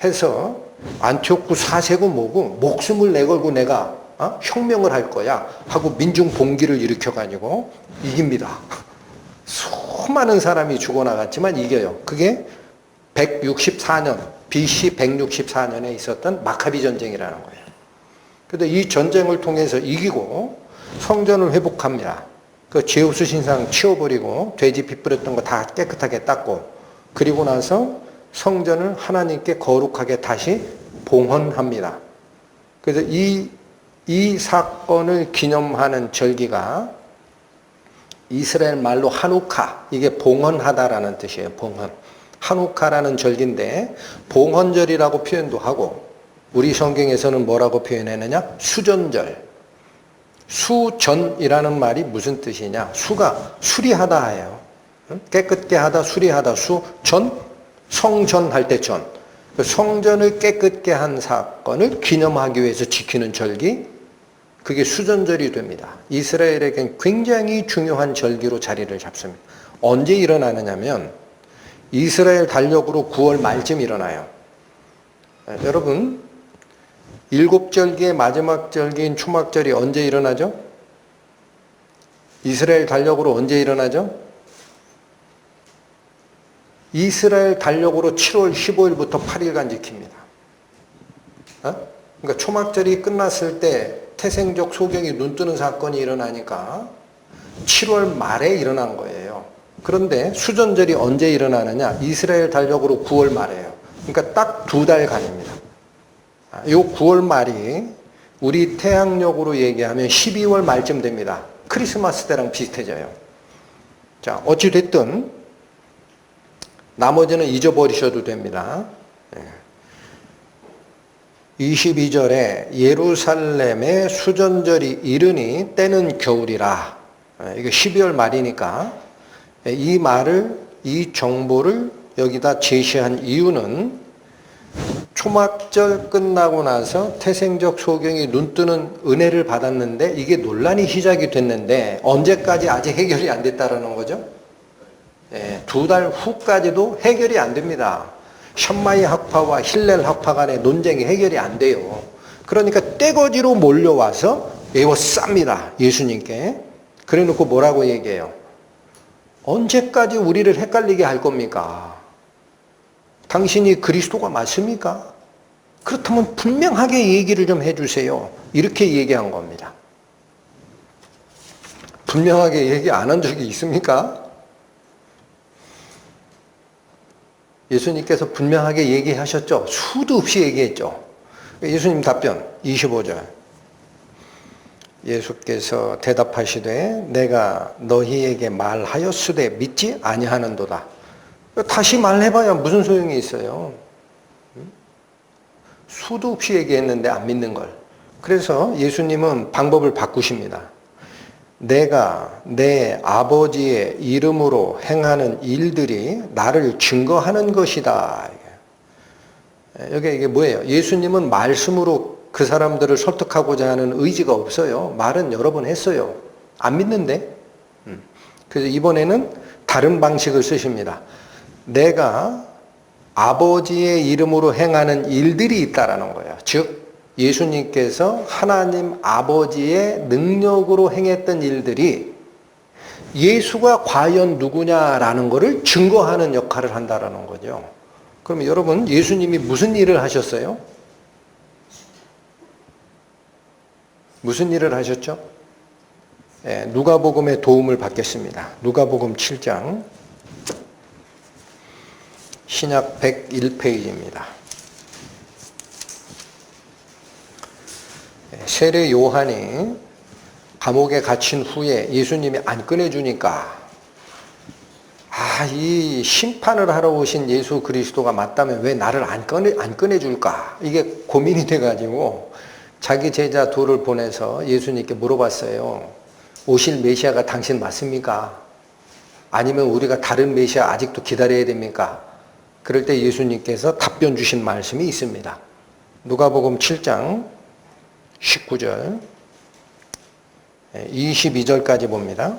해서 안티오쿠스 4세고 뭐고 목숨을 내걸고 내가 혁명을 할 거야 하고 민중 봉기를 일으켜가지고 이깁니다. 수많은 사람이 죽어나갔지만 이겨요. 그게 164년 BC 164년에 있었던 마카비 전쟁이라는 거예요. 그런데 이 전쟁을 통해서 이기고 성전을 회복합니다. 그 제우스 신상 치워버리고 돼지 피 뿌렸던 거 다 깨끗하게 닦고, 그리고 나서 성전을 하나님께 거룩하게 다시 봉헌합니다. 그래서 이 사건을 기념하는 절기가 이스라엘 말로 하누카, 이게 봉헌하다라는 뜻이에요. 봉헌. 하누카라는 절기인데 봉헌절이라고 표현도 하고, 우리 성경에서는 뭐라고 표현했느냐? 수전절. 수전이라는 말이 무슨 뜻이냐? 수가 수리하다 예요. 깨끗게 하다, 수리하다. 수전, 성전할 때 전. 성전을 깨끗게 한 사건을 기념하기 위해서 지키는 절기, 그게 수전절이 됩니다. 이스라엘에겐 굉장히 중요한 절기로 자리를 잡습니다. 언제 일어나느냐면 이스라엘 달력으로 9월 말쯤 일어나요. 여러분, 일곱 절기의 마지막 절기인 초막절이 언제 일어나죠? 이스라엘 달력으로 언제 일어나죠? 이스라엘 달력으로 7월 15일부터 8일간 지킵니다. 그러니까 초막절이 끝났을 때 태생적 소경이 눈 뜨는 사건이 일어나니까 7월 말에 일어난 거예요. 그런데 수전절이 언제 일어나느냐? 이스라엘 달력으로 9월 말이에요. 그러니까 딱 2달간입니다. 요 9월 말이 우리 태양력으로 얘기하면 12월 말쯤 됩니다. 크리스마스 때랑 비슷해져요. 자, 어찌됐든 나머지는 잊어버리셔도 됩니다. 22절에 예루살렘의 수전절이 이르니 때는 겨울이라. 이게 12월 말이니까 이 말을, 이 정보를 여기다 제시한 이유는 초막절 끝나고 나서 태생적 소경이 눈뜨는 은혜를 받았는데 이게 논란이 시작이 됐는데 언제까지 아직 해결이 안 됐다라는 거죠? 2달 후까지도 해결이 안 됩니다. 샴마이 학파와 힐렐 학파 간의 논쟁이 해결이 안 돼요. 그러니까 떼거지로 몰려와서 에워쌉니다. 예수님께. 그래 놓고 뭐라고 얘기해요? 언제까지 우리를 헷갈리게 할 겁니까? 당신이 그리스도가 맞습니까? 그렇다면 분명하게 얘기를 좀 해주세요. 이렇게 얘기한 겁니다. 분명하게 얘기 안 한 적이 있습니까? 예수님께서 분명하게 얘기하셨죠. 수도 없이 얘기했죠. 예수님 답변 25절. 예수께서 대답하시되 내가 너희에게 말하였으되 믿지 아니하는도다. 다시 말해봐야 무슨 소용이 있어요. 수도 없이 얘기했는데 안 믿는 걸. 그래서 예수님은 방법을 바꾸십니다. 내가 내 아버지의 이름으로 행하는 일들이 나를 증거하는 것이다. 이게 뭐예요? 예수님은 말씀으로 그 사람들을 설득하고자 하는 의지가 없어요. 말은 여러 번 했어요. 안 믿는데. 그래서 이번에는 다른 방식을 쓰십니다. 내가 아버지의 이름으로 행하는 일들이 있다라는 거예요. 즉 예수님께서 하나님 아버지의 능력으로 행했던 일들이 예수가 과연 누구냐라는 것을 증거하는 역할을 한다라는 거죠. 그럼 여러분, 예수님이 무슨 일을 하셨어요? 무슨 일을 하셨죠? 누가복음의 도움을 받겠습니다. 누가복음 7장 신약 101페이지입니다. 세례 요한이 감옥에 갇힌 후에 예수님이 안 꺼내주니까 이 심판을 하러 오신 예수 그리스도가 맞다면 왜 나를 안 꺼내줄까? 이게 고민이 돼가지고 자기 제자 둘을 보내서 예수님께 물어봤어요. 오실 메시아가 당신 맞습니까? 아니면 우리가 다른 메시아 아직도 기다려야 됩니까? 그럴 때 예수님께서 답변 주신 말씀이 있습니다. 누가복음 7장 19절 22절까지 봅니다.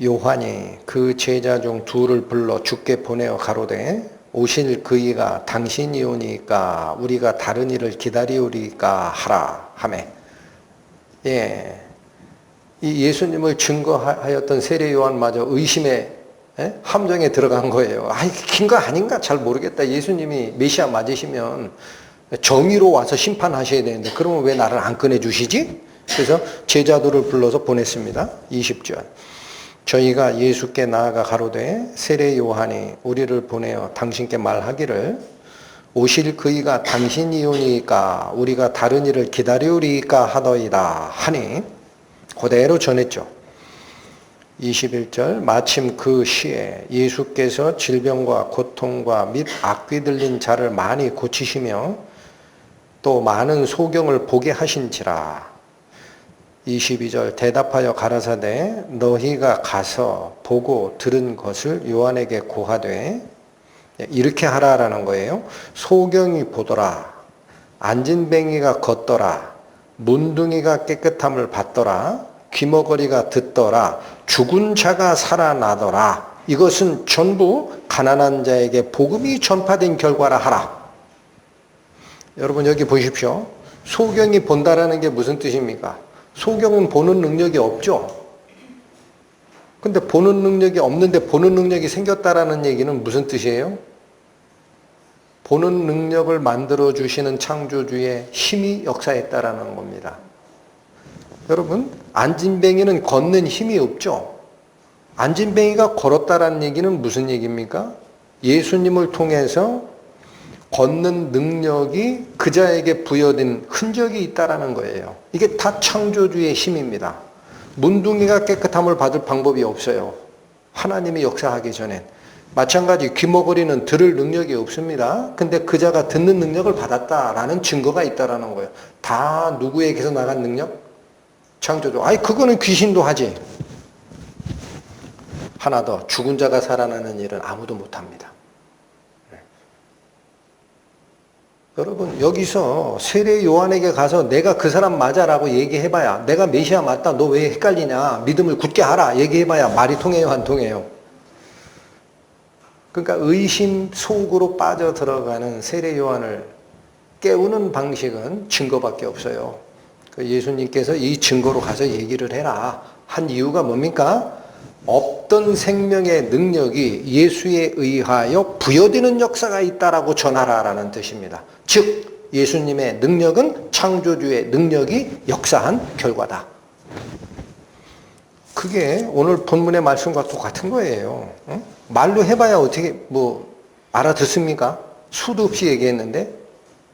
요한이 그 제자 중 둘을 불러 주께 보내어 가로되 오실 그이가 당신이오니까 우리가 다른 일을 기다리오리까 하라 하매. 이 예수님을 증거하였던 세례 요한마저 의심의 함정에 들어간 거예요. 긴 거 아닌가 잘 모르겠다. 예수님이 메시아 맞으시면 정의로 와서 심판하셔야 되는데 그러면 왜 나를 안 꺼내주시지? 그래서 제자들을 불러서 보냈습니다. 20절 저희가 예수께 나아가 가로되 세례 요한이 우리를 보내어 당신께 말하기를 오실 그이가 당신이오니까 우리가 다른 일을 기다리오리까 하더이다 하니 그대로 전했죠. 21절 마침 그 시에 예수께서 질병과 고통과 및 악귀 들린 자를 많이 고치시며 또 많은 소경을 보게 하신지라. 22절 대답하여 가라사대 너희가 가서 보고 들은 것을 요한에게 고하되 이렇게 하라라는 거예요. 소경이 보더라. 안진뱅이가 걷더라. 문둥이가 깨끗함을 받더라. 귀머거리가 듣더라. 죽은 자가 살아나더라. 이것은 전부 가난한 자에게 복음이 전파된 결과라 하라. 여러분 여기 보십시오. 소경이 본다라는 게 무슨 뜻입니까? 소경은 보는 능력이 없죠. 근데 보는 능력이 없는데 보는 능력이 생겼다라는 얘기는 무슨 뜻이에요? 보는 능력을 만들어주시는 창조주의 힘이 역사했다라는 겁니다. 여러분, 안진뱅이는 걷는 힘이 없죠. 안진뱅이가 걸었다라는 얘기는 무슨 얘기입니까? 예수님을 통해서 걷는 능력이 그자에게 부여된 흔적이 있다라는 거예요. 이게 다 창조주의 힘입니다. 문둥이가 깨끗함을 받을 방법이 없어요. 하나님이 역사하기 전엔. 마찬가지 귀머거리는 들을 능력이 없습니다. 근데 그자가 듣는 능력을 받았다라는 증거가 있다라는 거예요. 다 누구에게서 나간 능력? 창조주. 그거는 귀신도 하지. 하나 더, 죽은 자가 살아나는 일은 아무도 못합니다. 여러분 여기서 세례 요한에게 가서 내가 그 사람 맞아라고 얘기해봐야 내가 메시아 맞다 너 왜 헷갈리냐 믿음을 굳게 하라 얘기해봐야 말이 통해요 안 통해요? 그러니까 의심 속으로 빠져들어가는 세례 요한을 깨우는 방식은 증거밖에 없어요. 예수님께서 이 증거로 가서 얘기를 해라 한 이유가 뭡니까? 없던 생명의 능력이 예수에 의하여 부여되는 역사가 있다라고 전하라라는 뜻입니다. 즉 예수님의 능력은 창조주의 능력이 역사한 결과다. 그게 오늘 본문의 말씀과 똑같은 거예요. 말로 해봐야 어떻게 알아듣습니까? 수도 없이 얘기했는데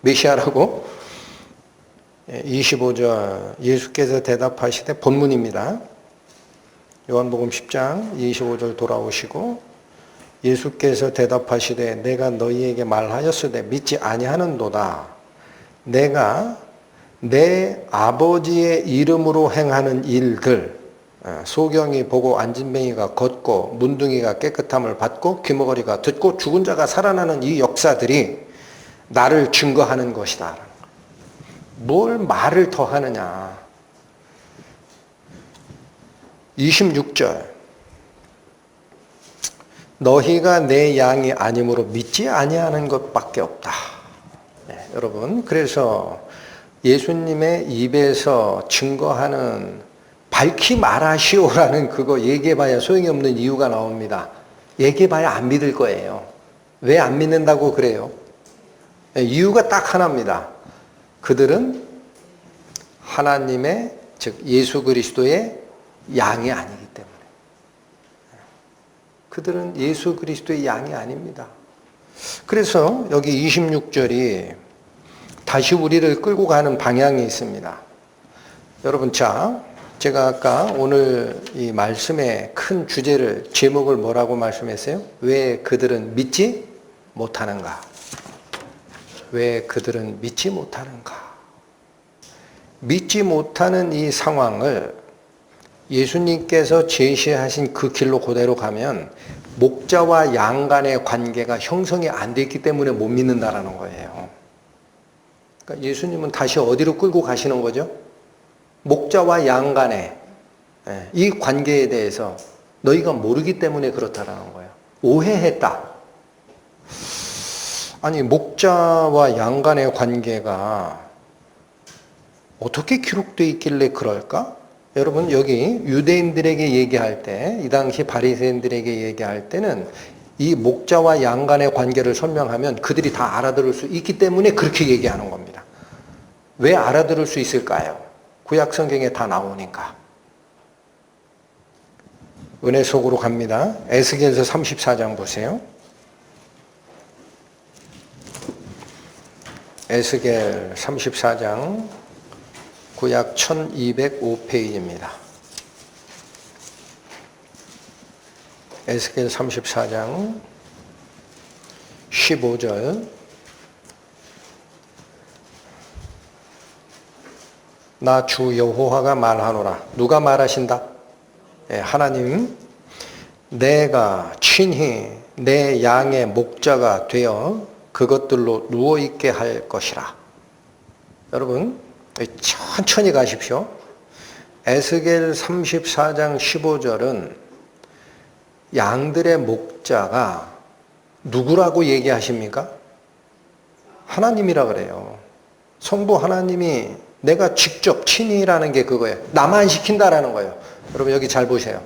메시아라고. 25절 예수께서 대답하시되 본문입니다. 요한복음 10장 25절 돌아오시고 예수께서 대답하시되 내가 너희에게 말하였으되 믿지 아니하는도다. 내가 내 아버지의 이름으로 행하는 일들, 소경이 보고 안진뱅이가 걷고 문둥이가 깨끗함을 받고 귀머거리가 듣고 죽은 자가 살아나는 이 역사들이 나를 증거하는 것이다. 뭘 말을 더 하느냐. 26절. 너희가 내 양이 아니므로 믿지 아니하는 것밖에 없다. 네, 여러분, 그래서 예수님의 입에서 증거하는 밝히 말하시오라는 그거 얘기해봐야 소용이 없는 이유가 나옵니다. 얘기해봐야 안 믿을 거예요. 왜 안 믿는다고 그래요? 이유가 딱 하나입니다. 그들은 하나님의, 즉 예수 그리스도의 양이 아니기 때문에. 그들은 예수 그리스도의 양이 아닙니다. 그래서 여기 26절이 다시 우리를 끌고 가는 방향이 있습니다. 여러분, 자, 제가 아까 오늘 이 말씀의 큰 주제를, 제목을 뭐라고 말씀했어요? 왜 그들은 믿지 못하는가? 왜 그들은 믿지 못하는가? 믿지 못하는 이 상황을 예수님께서 제시하신 그 길로 그대로 가면 목자와 양 간의 관계가 형성이 안 됐기 때문에 못 믿는다라는 거예요. 그러니까 예수님은 다시 어디로 끌고 가시는 거죠? 목자와 양 간의 이 관계에 대해서 너희가 모르기 때문에 그렇다라는 거예요. 오해했다. 아니, 목자와 양 간의 관계가 어떻게 기록되어 있길래 그럴까? 여러분, 여기 유대인들에게 얘기할 때, 이 당시 바리새인들에게 얘기할 때는 이 목자와 양 간의 관계를 설명하면 그들이 다 알아들을 수 있기 때문에 그렇게 얘기하는 겁니다. 왜 알아들을 수 있을까요? 구약 성경에 다 나오니까. 은혜 속으로 갑니다. 에스겔서 34장 보세요. 에스겔 34장 구약 1205페이지입니다. 에스겔 34장 15절. 나 주 여호와가 말하노라. 누가 말하신다? 하나님. 내가 친히 내 양의 목자가 되어 그것들로 누워있게 할 것이라. 여러분, 천천히 가십시오. 에스겔 34장 15절은 양들의 목자가 누구라고 얘기하십니까? 하나님이라 그래요. 성부 하나님이 내가 직접 친히라는 게 그거예요. 나만 시킨다라는 거예요. 여러분, 여기 잘 보세요.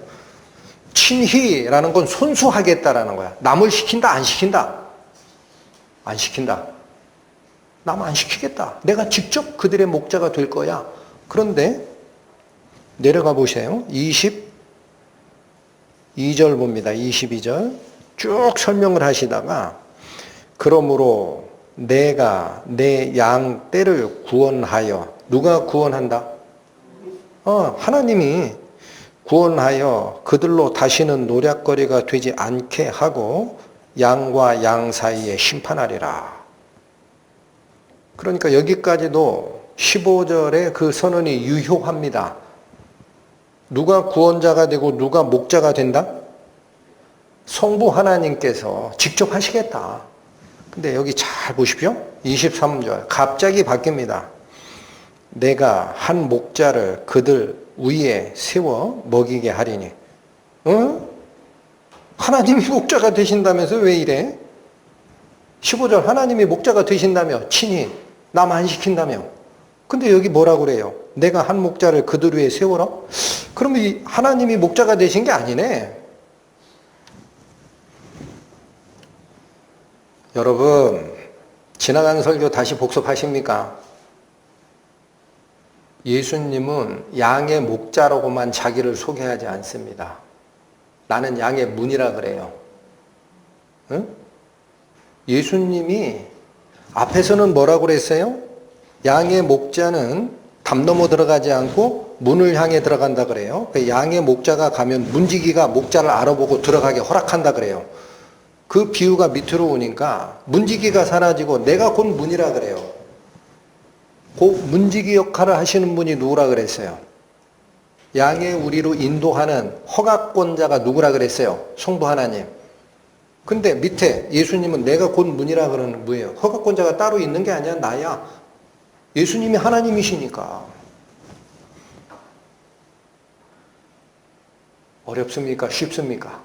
친히라는 건 손수하겠다라는 거야. 남을 시킨다, 안 시킨다? 안 시킨다. 남 안 시키겠다. 내가 직접 그들의 목자가 될 거야. 그런데 내려가 보세요. 22절 봅니다. 22절 쭉 설명을 하시다가 그러므로 내가 내 양 떼를 구원하여, 누가 구원한다? 하나님이 구원하여 그들로 다시는 노략거리가 되지 않게 하고 양과 양 사이에 심판하리라. 그러니까 여기까지도 15절의 그 선언이 유효합니다. 누가 구원자가 되고 누가 목자가 된다? 성부 하나님께서 직접 하시겠다. 근데 여기 잘 보십시오. 23절 갑자기 바뀝니다. 내가 한 목자를 그들 위에 세워 먹이게 하리니. 하나님이 목자가 되신다면서 왜 이래? 15절 하나님이 목자가 되신다며, 친히 남 안 시킨다며. 근데 여기 뭐라고 그래요? 내가 한 목자를 그들 위에 세워라? 그러면 이 하나님이 목자가 되신 게 아니네. 여러분, 지나간 설교 다시 복습하십니까? 예수님은 양의 목자라고만 자기를 소개하지 않습니다. 나는 양의 문이라 그래요. 응? 예수님이 앞에서는 뭐라고 그랬어요? 양의 목자는 담 넘어 들어가지 않고 문을 향해 들어간다 그래요. 양의 목자가 가면 문지기가 목자를 알아보고 들어가게 허락한다 그래요. 그 비유가 밑으로 오니까 문지기가 사라지고 내가 곧 문이라 그래요. 그 문지기 역할을 하시는 분이 누구라 그랬어요? 양의 우리로 인도하는 허각권자가 누구라 그랬어요? 성부 하나님. 근데 밑에 예수님은 내가 곧 문이라 그러는 뭐예요? 허각권자가 따로 있는 게 아니야, 나야. 예수님이 하나님이시니까. 어렵습니까? 쉽습니까?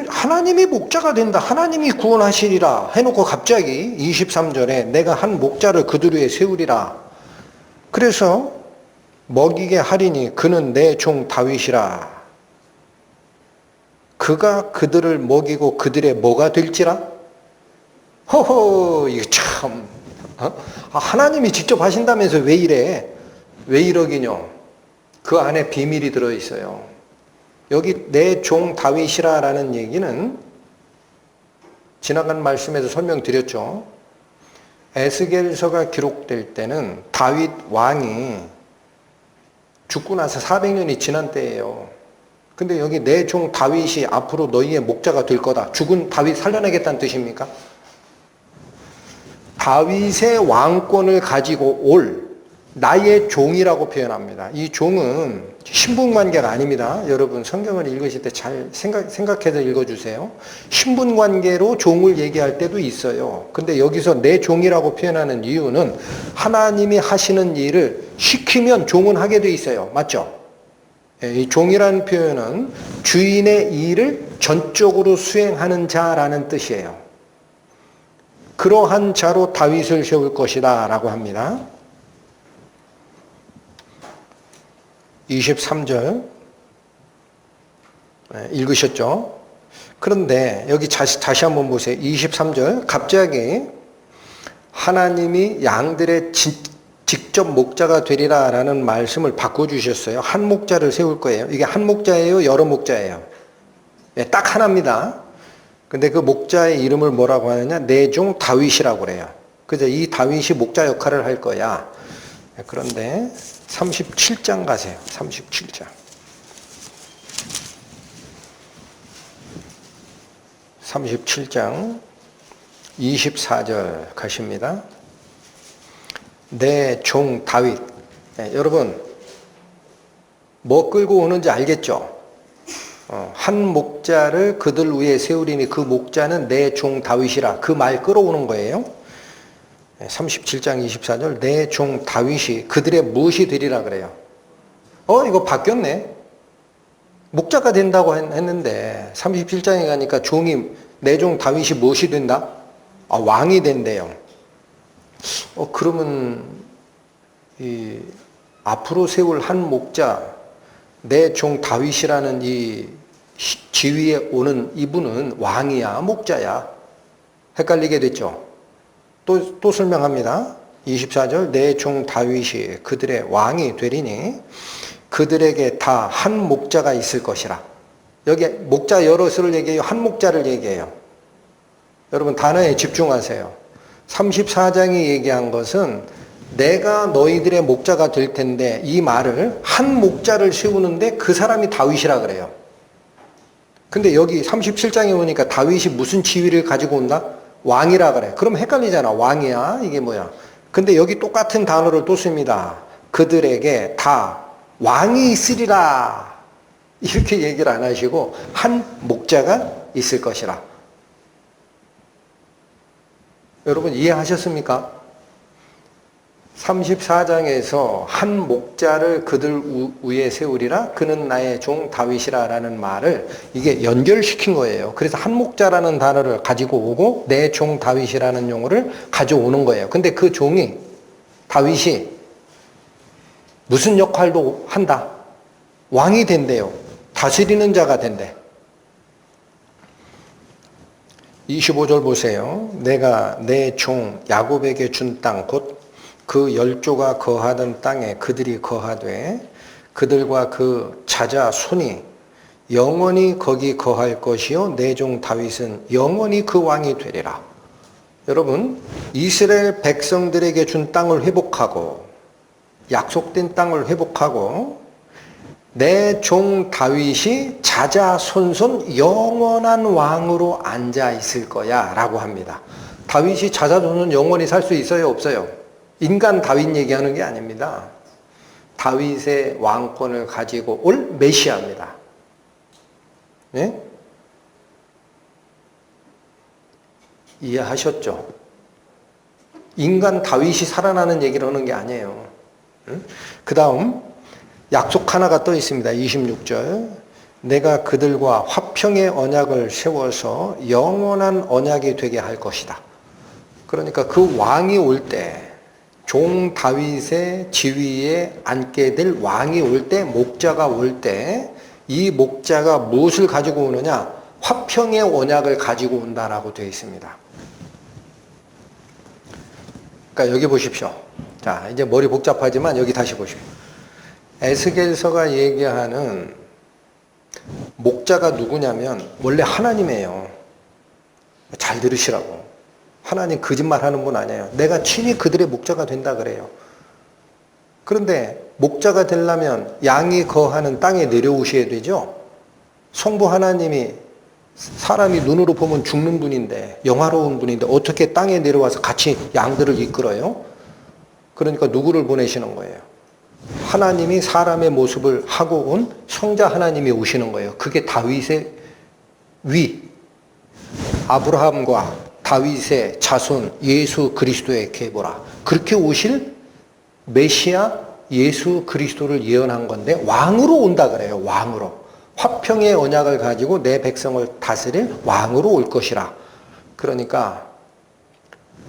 하나님이 목자가 된다. 하나님이 구원하시리라. 해놓고 갑자기 23절에 내가 한 목자를 그들 위에 세우리라. 그래서 먹이게 하리니 그는 내 종 다윗이라. 그가 그들을 먹이고 그들의 뭐가 될지라? 허허, 이거 참. 하나님이 직접 하신다면서 왜 이래? 왜 이러기뇨? 그 안에 비밀이 들어있어요. 여기 내 종 다윗이라는 얘기는 지나간 말씀에서 설명드렸죠. 에스겔서가 기록될 때는 다윗 왕이 죽고 나서 400년이 지난 때예요. 근데 여기 내 종 다윗이 앞으로 너희의 목자가 될 거다. 죽은 다윗 살려내겠다는 뜻입니까? 다윗의 왕권을 가지고 올 나의 종이라고 표현합니다. 이 종은 신분관계가 아닙니다. 여러분 성경을 읽으실 때 잘 생각해서 읽어주세요. 신분관계로 종을 얘기할 때도 있어요. 근데 여기서 내 종이라고 표현하는 이유는 하나님이 하시는 일을 시키면 종은 하게 돼 있어요. 맞죠? 이 종이라는 표현은 주인의 일을 전적으로 수행하는 자라는 뜻이에요. 그러한 자로 다윗을 세울 것이다 라고 합니다. 23절 읽으셨죠? 그런데 여기 다시 한번 보세요. 23절 갑자기 하나님이 양들의 직접 목자가 되리라 라는 말씀을 바꿔주셨어요. 한 목자를 세울 거예요. 이게 한 목자예요? 여러 목자예요? 네, 딱 하나입니다. 근데 그 목자의 이름을 뭐라고 하느냐? 내 종 다윗이라고 그래요. 그래서 이 다윗이 목자 역할을 할 거야. 그런데 37장 가세요. 37장. 37장 24절 가십니다. 내 종 다윗. 네, 여러분 뭐 끌고 오는지 알겠죠? 한 목자를 그들 위에 세우리니 그 목자는 내 종 다윗이라. 그 말 끌어오는 거예요. 37장 24절 내 종 다윗이 그들의 무엇이 되리라 그래요. 이거 바뀌었네. 목자가 된다고 했는데 37장에 가니까 종이 내 종 다윗이 무엇이 된다? 왕이 된대요. 그러면 이 앞으로 세울 한 목자 내 종 다윗이라는 이 지위에 오는 이분은 왕이야 목자야? 헷갈리게 됐죠. 또 설명합니다. 24절 내 종 다윗이 그들의 왕이 되리니 그들에게 다 한 목자가 있을 것이라. 여기 목자 여럿을 얘기해요? 한 목자를 얘기해요? 여러분 단어에 집중하세요. 34장이 얘기한 것은 내가 너희들의 목자가 될 텐데 이 말을 한 목자를 세우는데 그 사람이 다윗이라 그래요. 근데 여기 37장에 보니까 다윗이 무슨 지위를 가지고 온다? 왕이라 그래. 그럼 헷갈리잖아. 왕이야? 이게 뭐야? 근데 여기 똑같은 단어를 또 씁니다. 그들에게 다 왕이 있으리라. 이렇게 얘기를 안 하시고 한 목자가 있을 것이라. 여러분 이해하셨습니까? 34장에서 한 목자를 그들 위에 세우리라 그는 나의 종 다윗이라 라는 말을 이게 연결시킨 거예요. 그래서 한 목자라는 단어를 가지고 오고 내 종 다윗이라는 용어를 가져오는 거예요. 근데 그 종이 다윗이 무슨 역할도 한다? 왕이 된대요. 다스리는 자가 된대. 25절 보세요. 내가 내 종 야곱에게 준 땅 곧 그 10조가 거하던 땅에 그들이 거하되 그들과 그 자자 손이 영원히 거기 거할 것이요 내 종 다윗은 영원히 그 왕이 되리라. 여러분 이스라엘 백성들에게 준 땅을 회복하고 약속된 땅을 회복하고 내 종 다윗이 자자손손 영원한 왕으로 앉아 있을 거야 라고 합니다. 다윗이 자자손은 영원히 살 수 있어요, 없어요? 인간 다윗 얘기하는 게 아닙니다. 다윗의 왕권을 가지고 올 메시아입니다. 네? 이해하셨죠? 인간 다윗이 살아나는 얘기를 하는 게 아니에요. 그 다음 약속 하나가 또 있습니다. 26절. 내가 그들과 화평의 언약을 세워서 영원한 언약이 되게 할 것이다. 그러니까 그 왕이 올 때, 종 다윗의 지위에 앉게 될 왕이 올 때, 목자가 올 때, 이 목자가 무엇을 가지고 오느냐? 화평의 언약을 가지고 온다라고 되어 있습니다. 그러니까 여기 보십시오. 자, 이제 머리 복잡하지만 여기 다시 보십시오. 에스겔서가 얘기하는 목자가 누구냐면 원래 하나님이에요. 잘 들으시라고. 하나님 거짓말하는 분 아니에요. 내가 친히 그들의 목자가 된다 그래요. 그런데 목자가 되려면 양이 거하는 땅에 내려오셔야 되죠. 성부 하나님이 사람이 눈으로 보면 죽는 분인데, 영화로운 분인데 어떻게 땅에 내려와서 같이 양들을 이끌어요? 그러니까 누구를 보내시는 거예요? 하나님이 사람의 모습을 하고 온 성자 하나님이 오시는 거예요. 그게 다윗의 위, 아브라함과 다윗의 자손 예수 그리스도의 계보라. 그렇게 오실 메시아 예수 그리스도를 예언한 건데 왕으로 온다 그래요. 왕으로. 화평의 언약을 가지고 내 백성을 다스릴 왕으로 올 것이라. 그러니까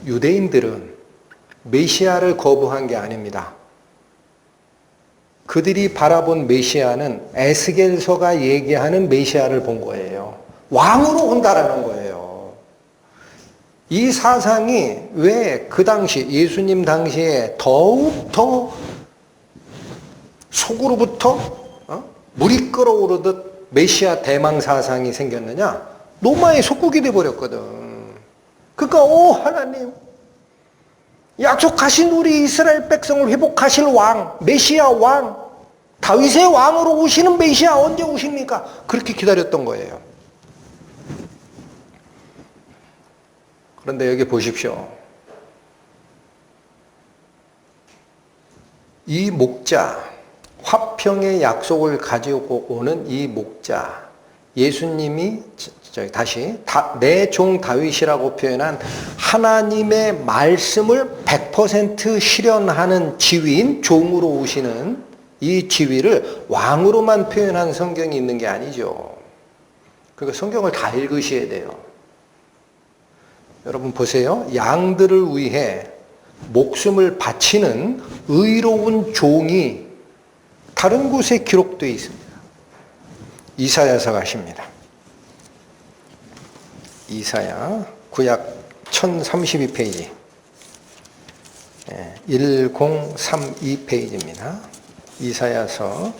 유대인들은 메시아를 거부한 게 아닙니다. 그들이 바라본 메시아는 에스겔서가 얘기하는 메시아를 본 거예요. 왕으로 온다라는 거예요. 이 사상이 왜 그 당시 예수님 당시에 더욱더 속으로부터 물이 끓어오르듯 메시아 대망 사상이 생겼느냐? 로마의 속국이 돼버렸거든. 그러니까 하나님 약속하신 우리 이스라엘 백성을 회복하실 왕, 메시아 왕, 다윗의 왕으로 오시는 메시아 언제 오십니까? 그렇게 기다렸던 거예요. 그런데 여기 보십시오. 이 목자, 화평의 약속을 가지고 오는 이 목자, 예수님이 다시 내 종 다윗이라고 표현한 하나님의 말씀을 100% 실현하는 지위인 종으로 오시는 이 지위를 왕으로만 표현한 성경이 있는 게 아니죠. 그러니까 성경을 다 읽으셔야 돼요. 여러분 보세요. 양들을 위해 목숨을 바치는 의로운 종이 다른 곳에 기록되어 있습니다. 이사야서 가십니다. 이사야 구약 1032페이지 1032페이지입니다. 이사야서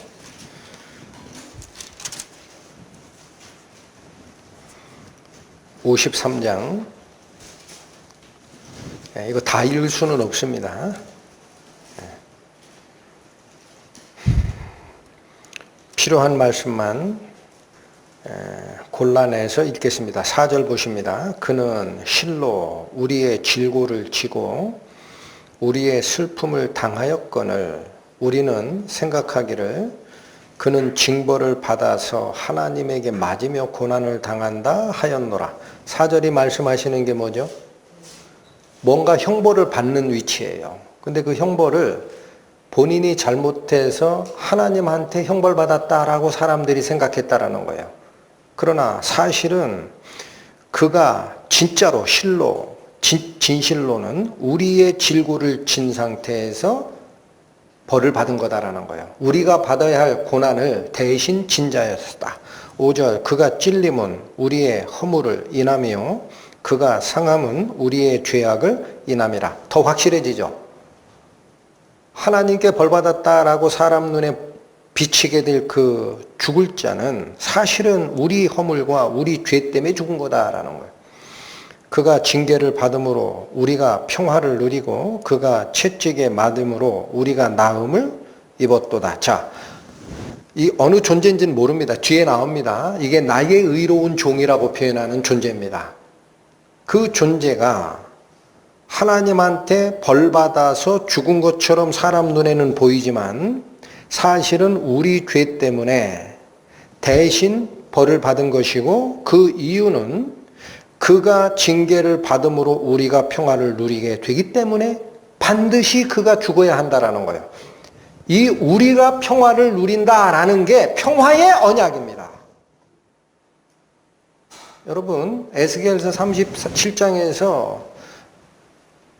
53장. 이거 다 읽을 수는 없습니다. 필요한 말씀만 골라내서 읽겠습니다. 4절 보십니다. 그는 실로 우리의 질고를 지고 우리의 슬픔을 당하였거늘 우리는 생각하기를 그는 징벌을 받아서 하나님에게 맞으며 고난을 당한다 하였노라. 4절이 말씀하시는 게 뭐죠? 뭔가 형벌을 받는 위치예요. 근데 그 형벌을 본인이 잘못해서 하나님한테 형벌받았다라고 사람들이 생각했다라는 거예요. 그러나 사실은 그가 진짜로 실로 진실로는 우리의 질고를 진 상태에서 벌을 받은 거다라는 거예요. 우리가 받아야 할 고난을 대신 진 자였다. 5절 그가 찔림은 우리의 허물을 인하며 그가 상함은 우리의 죄악을 인함이라. 더 확실해지죠. 하나님께 벌받았다라고 사람 눈에 비치게 될 그 죽을 자는 사실은 우리 허물과 우리 죄 때문에 죽은 거다라는 거예요. 그가 징계를 받음으로 우리가 평화를 누리고 그가 채찍에 맞음으로 우리가 나음을 입었도다. 자, 이 어느 존재인지는 모릅니다. 뒤에 나옵니다. 이게 나의 의로운 종이라고 표현하는 존재입니다. 그 존재가 하나님한테 벌 받아서 죽은 것처럼 사람 눈에는 보이지만 사실은 우리 죄 때문에 대신 벌을 받은 것이고, 그 이유는 그가 징계를 받음으로 우리가 평화를 누리게 되기 때문에 반드시 그가 죽어야 한다라는 거예요. 이 우리가 평화를 누린다라는 게 평화의 언약입니다. 여러분, 에스겔서 37장에서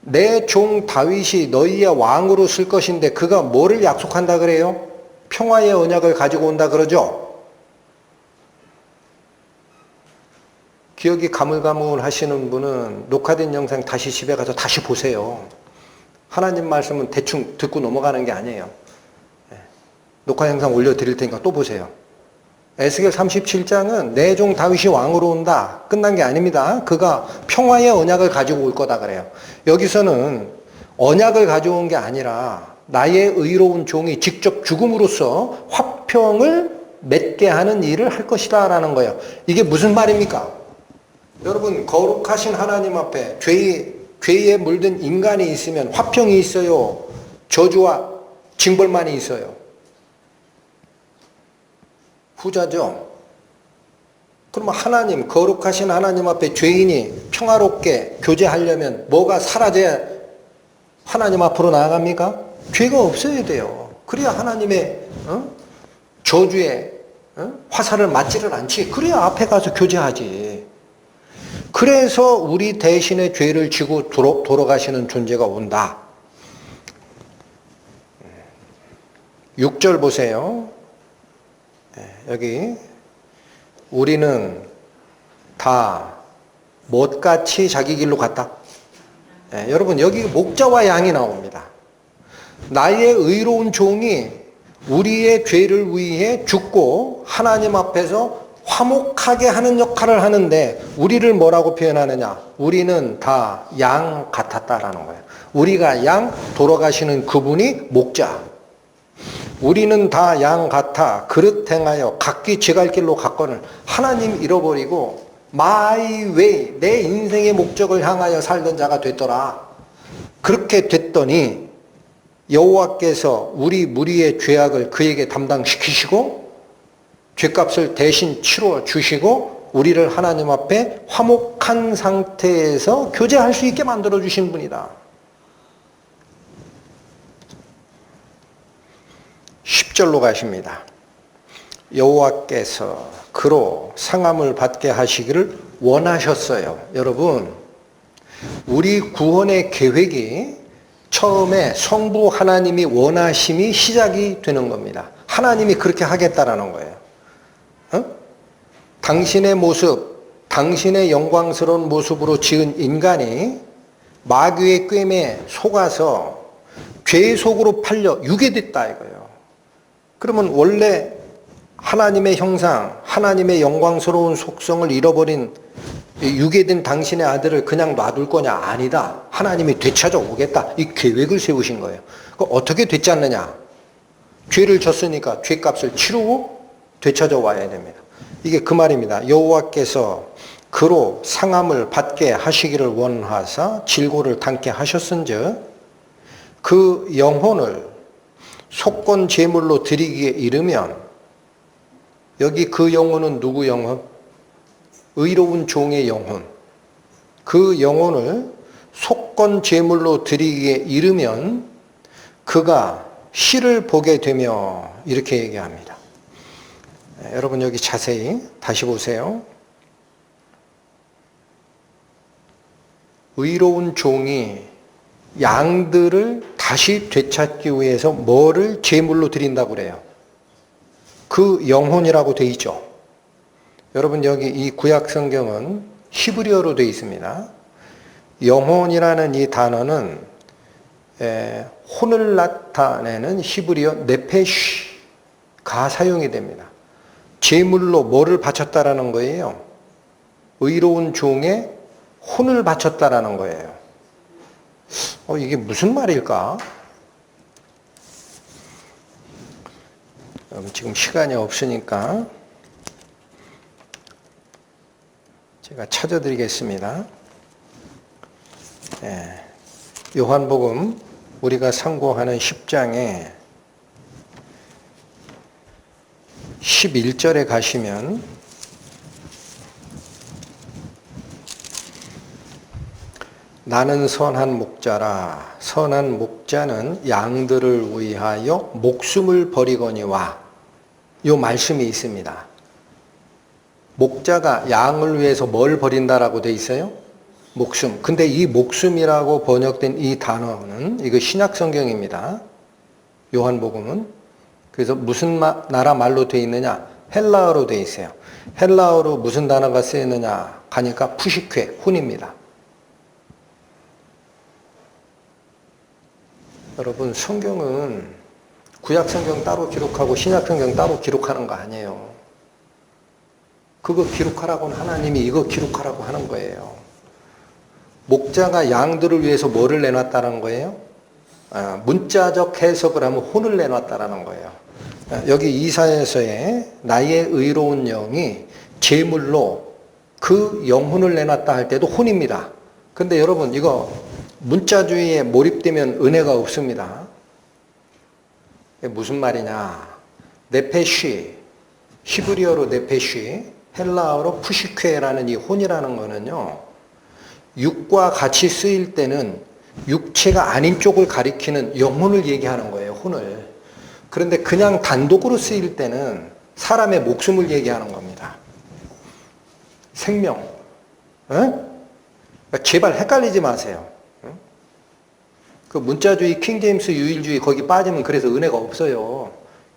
내 종 다윗이 너희의 왕으로 쓸 것인데 그가 뭐를 약속한다 그래요? 평화의 언약을 가지고 온다 그러죠? 기억이 가물가물하시는 분은 녹화된 영상 다시 집에 가서 다시 보세요. 하나님 말씀은 대충 듣고 넘어가는 게 아니에요. 녹화 영상 올려드릴 테니까 또 보세요. 에스겔 37장은 내 종 다윗이 왕으로 온다. 끝난 게 아닙니다. 그가 평화의 언약을 가지고 올 거다 그래요. 여기서는 언약을 가져온 게 아니라 나의 의로운 종이 직접 죽음으로써 화평을 맺게 하는 일을 할 것이다 라는 거예요. 이게 무슨 말입니까? 여러분, 거룩하신 하나님 앞에 죄에 물든 인간이 있으면 화평이 있어요? 저주와 징벌만이 있어요? 후자죠. 그러면 하나님, 거룩하신 하나님 앞에 죄인이 평화롭게 교제하려면 뭐가 사라져야 하나님 앞으로 나아갑니까? 죄가 없어야 돼요. 그래야 하나님의 저주에 화살을 맞지를 않지. 그래야 앞에 가서 교제하지. 그래서 우리 대신에 죄를 지고 돌아가시는 존재가 온다. 6절 보세요. 여기 우리는 다 못같이 자기 길로 갔다. 여러분, 여기 목자와 양이 나옵니다. 나의 의로운 종이 우리의 죄를 위해 죽고 하나님 앞에서 화목하게 하는 역할을 하는데 우리를 뭐라고 표현하느냐? 우리는 다 양 같았다라는 거예요. 우리가 양, 돌아가시는 그분이 목자. 우리는 다 양 같아 그릇 행하여 각기 지갈 길로 갔거늘. 하나님 잃어버리고 my way, 내 인생의 목적을 향하여 살던 자가 됐더라. 그렇게 됐더니 여호와께서 우리 무리의 죄악을 그에게 담당시키시고 죄값을 대신 치러 주시고 우리를 하나님 앞에 화목한 상태에서 교제할 수 있게 만들어 주신 분이다. 10절로 가십니다. 여호와께서 그로 상함을 받게 하시기를 원하셨어요. 여러분, 우리 구원의 계획이 처음에 성부 하나님이 원하심이 시작이 되는 겁니다. 하나님이 그렇게 하겠다라는 거예요. 당신의 모습, 당신의 영광스러운 모습으로 지은 인간이 마귀의 꾀에 속아서 죄의 속으로 팔려 유괴됐다 이거예요. 그러면 원래 하나님의 형상, 하나님의 영광스러운 속성을 잃어버린 유괴된 당신의 아들을 그냥 놔둘 거냐? 아니다. 하나님이 되찾아 오겠다. 이 계획을 세우신 거예요. 어떻게 되찾느냐? 죄를 졌으니까 죄값을 치르고 되찾아 와야 됩니다. 이게 그 말입니다. 여호와께서 그로 상함을 받게 하시기를 원하사 질고를 당케 하셨은즉 그 영혼을 속건 제물로 드리기에 이르면, 여기 그 영혼은 누구 영혼? 의로운 종의 영혼. 그 영혼을 속건 제물로 드리기에 이르면 그가 시를 보게 되며, 이렇게 얘기합니다. 여러분 여기 자세히 다시 보세요. 의로운 종이 양들을 다시 되찾기 위해서 뭐를 제물로 드린다고 그래요? 그 영혼이라고 돼 있죠. 여러분 여기 이 구약 성경은 히브리어로 되어 있습니다. 영혼이라는 이 단어는 혼을 나타내는 히브리어 네페쉬가 사용이 됩니다. 제물로 뭐를 바쳤다라는 거예요? 의로운 종에 혼을 바쳤다라는 거예요. 이게 무슨 말일까? 지금 시간이 없으니까 제가 찾아드리겠습니다. 요한복음 우리가 상고하는 10장에 11절에 가시면 나는 선한 목자라. 선한 목자는 양들을 위하여 목숨을 버리거니와. 요 말씀이 있습니다. 목자가 양을 위해서 뭘 버린다라고 돼 있어요? 목숨. 근데 이 목숨이라고 번역된 이 단어는 이거 신약 성경입니다. 요한복음은. 그래서 무슨 나라 말로 돼 있느냐? 헬라어로 돼 있어요. 헬라어로 무슨 단어가 쓰이느냐? 가니까 푸시케, 혼입니다. 여러분, 성경은 구약 성경 따로 기록하고 신약 성경 따로 기록하는 거 아니에요. 그거 기록하라고는 하나님이 이거 기록하라고 하는 거예요. 목자가 양들을 위해서 뭐를 내놨다는 거예요? 문자적 해석을 하면 혼을 내놨다라는 거예요. 여기 이사야서에 나의 의로운 영이 제물로 그 영혼을 내놨다 할 때도 혼입니다. 근데 여러분 이거 문자주의에 몰입되면 은혜가 없습니다. 무슨 말이냐? 네페쉬, 히브리어로 네페쉬, 헬라어로 푸시케라는 이 혼이라는 거는요, 육과 같이 쓰일 때는 육체가 아닌 쪽을 가리키는 영혼을 얘기하는 거예요, 혼을. 그런데 그냥 단독으로 쓰일 때는 사람의 목숨을 얘기하는 겁니다. 생명. 그러니까 제발 헷갈리지 마세요. 그 문자주의, 킹제임스 유일주의 거기 빠지면 그래서 은혜가 없어요.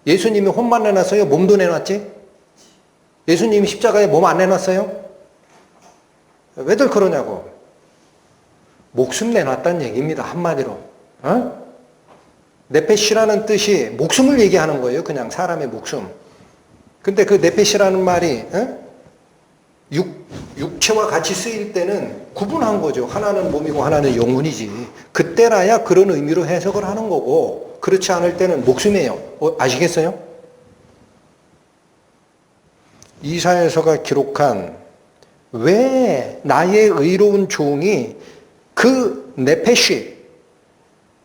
예수님이 혼만 내놨어요? 몸도 내놨지? 예수님이 십자가에 몸 안 내놨어요? 왜들 그러냐고. 목숨 내놨다는 얘기입니다. 한마디로. 네페시라는 뜻이 목숨을 얘기하는 거예요. 그냥 사람의 목숨. 근데 그 네페시라는 말이 육체와 같이 쓰일 때는 구분한 거죠. 하나는 몸이고 하나는 영혼이지. 그때라야 그런 의미로 해석을 하는 거고, 그렇지 않을 때는 목숨이에요. 아시겠어요? 이사야서가 기록한 왜 나의 의로운 종이 그 네페시,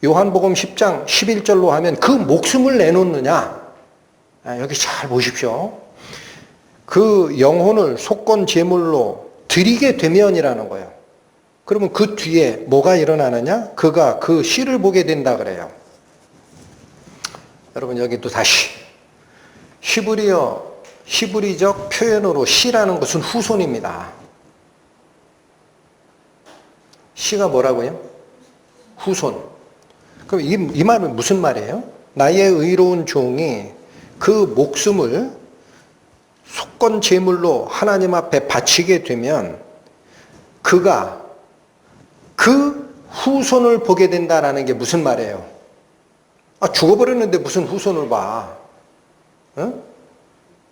요한복음 10장 11절로 하면 그 목숨을 내놓느냐. 여기 잘 보십시오. 그 영혼을 속건 제물로 드리게 되면이라는 거예요. 그러면 그 뒤에 뭐가 일어나느냐? 그가 그 씨를 보게 된다 그래요. 여러분 여기 또 다시 히브리적 표현으로 씨라는 것은 후손입니다. 씨가 뭐라고요? 후손. 그럼 이 말은 무슨 말이에요? 나의 의로운 종이 그 목숨을 속건 제물로 하나님 앞에 바치게 되면 그가 그 후손을 보게 된다라는 게 무슨 말이에요? 죽어버렸는데 무슨 후손을 봐?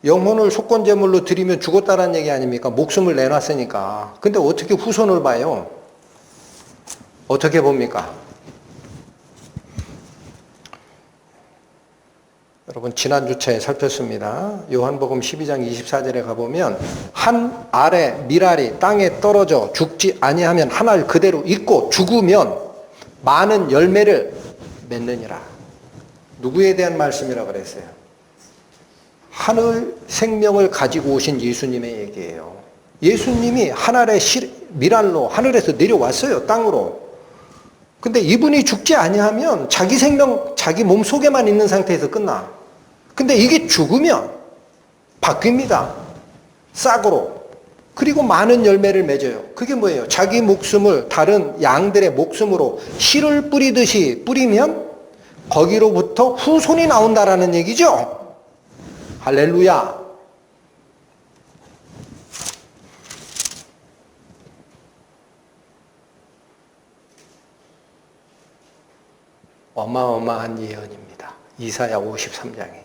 영혼을 속건 제물로 드리면 죽었다라는 얘기 아닙니까? 목숨을 내놨으니까. 근데 어떻게 후손을 봐요? 어떻게 봅니까? 여러분 지난주차에 살폈습니다. 요한복음 12장 24절에 가보면 한 알의 밀알이 땅에 떨어져 죽지 아니하면 한 알 그대로 있고 죽으면 많은 열매를 맺느니라. 누구에 대한 말씀이라고 그랬어요? 하늘 생명을 가지고 오신 예수님의 얘기예요. 예수님이 한 알의 밀알로 하늘에서 내려왔어요. 땅으로. 근데 이분이 죽지 아니하면 자기 생명, 자기 몸 속에만 있는 상태에서 끝나. 근데 이게 죽으면 바뀝니다. 싹으로. 그리고 많은 열매를 맺어요. 그게 뭐예요? 자기 목숨을 다른 양들의 목숨으로 씨를 뿌리듯이 뿌리면 거기로부터 후손이 나온다라는 얘기죠. 할렐루야. 어마어마한 예언입니다. 이사야 53장에.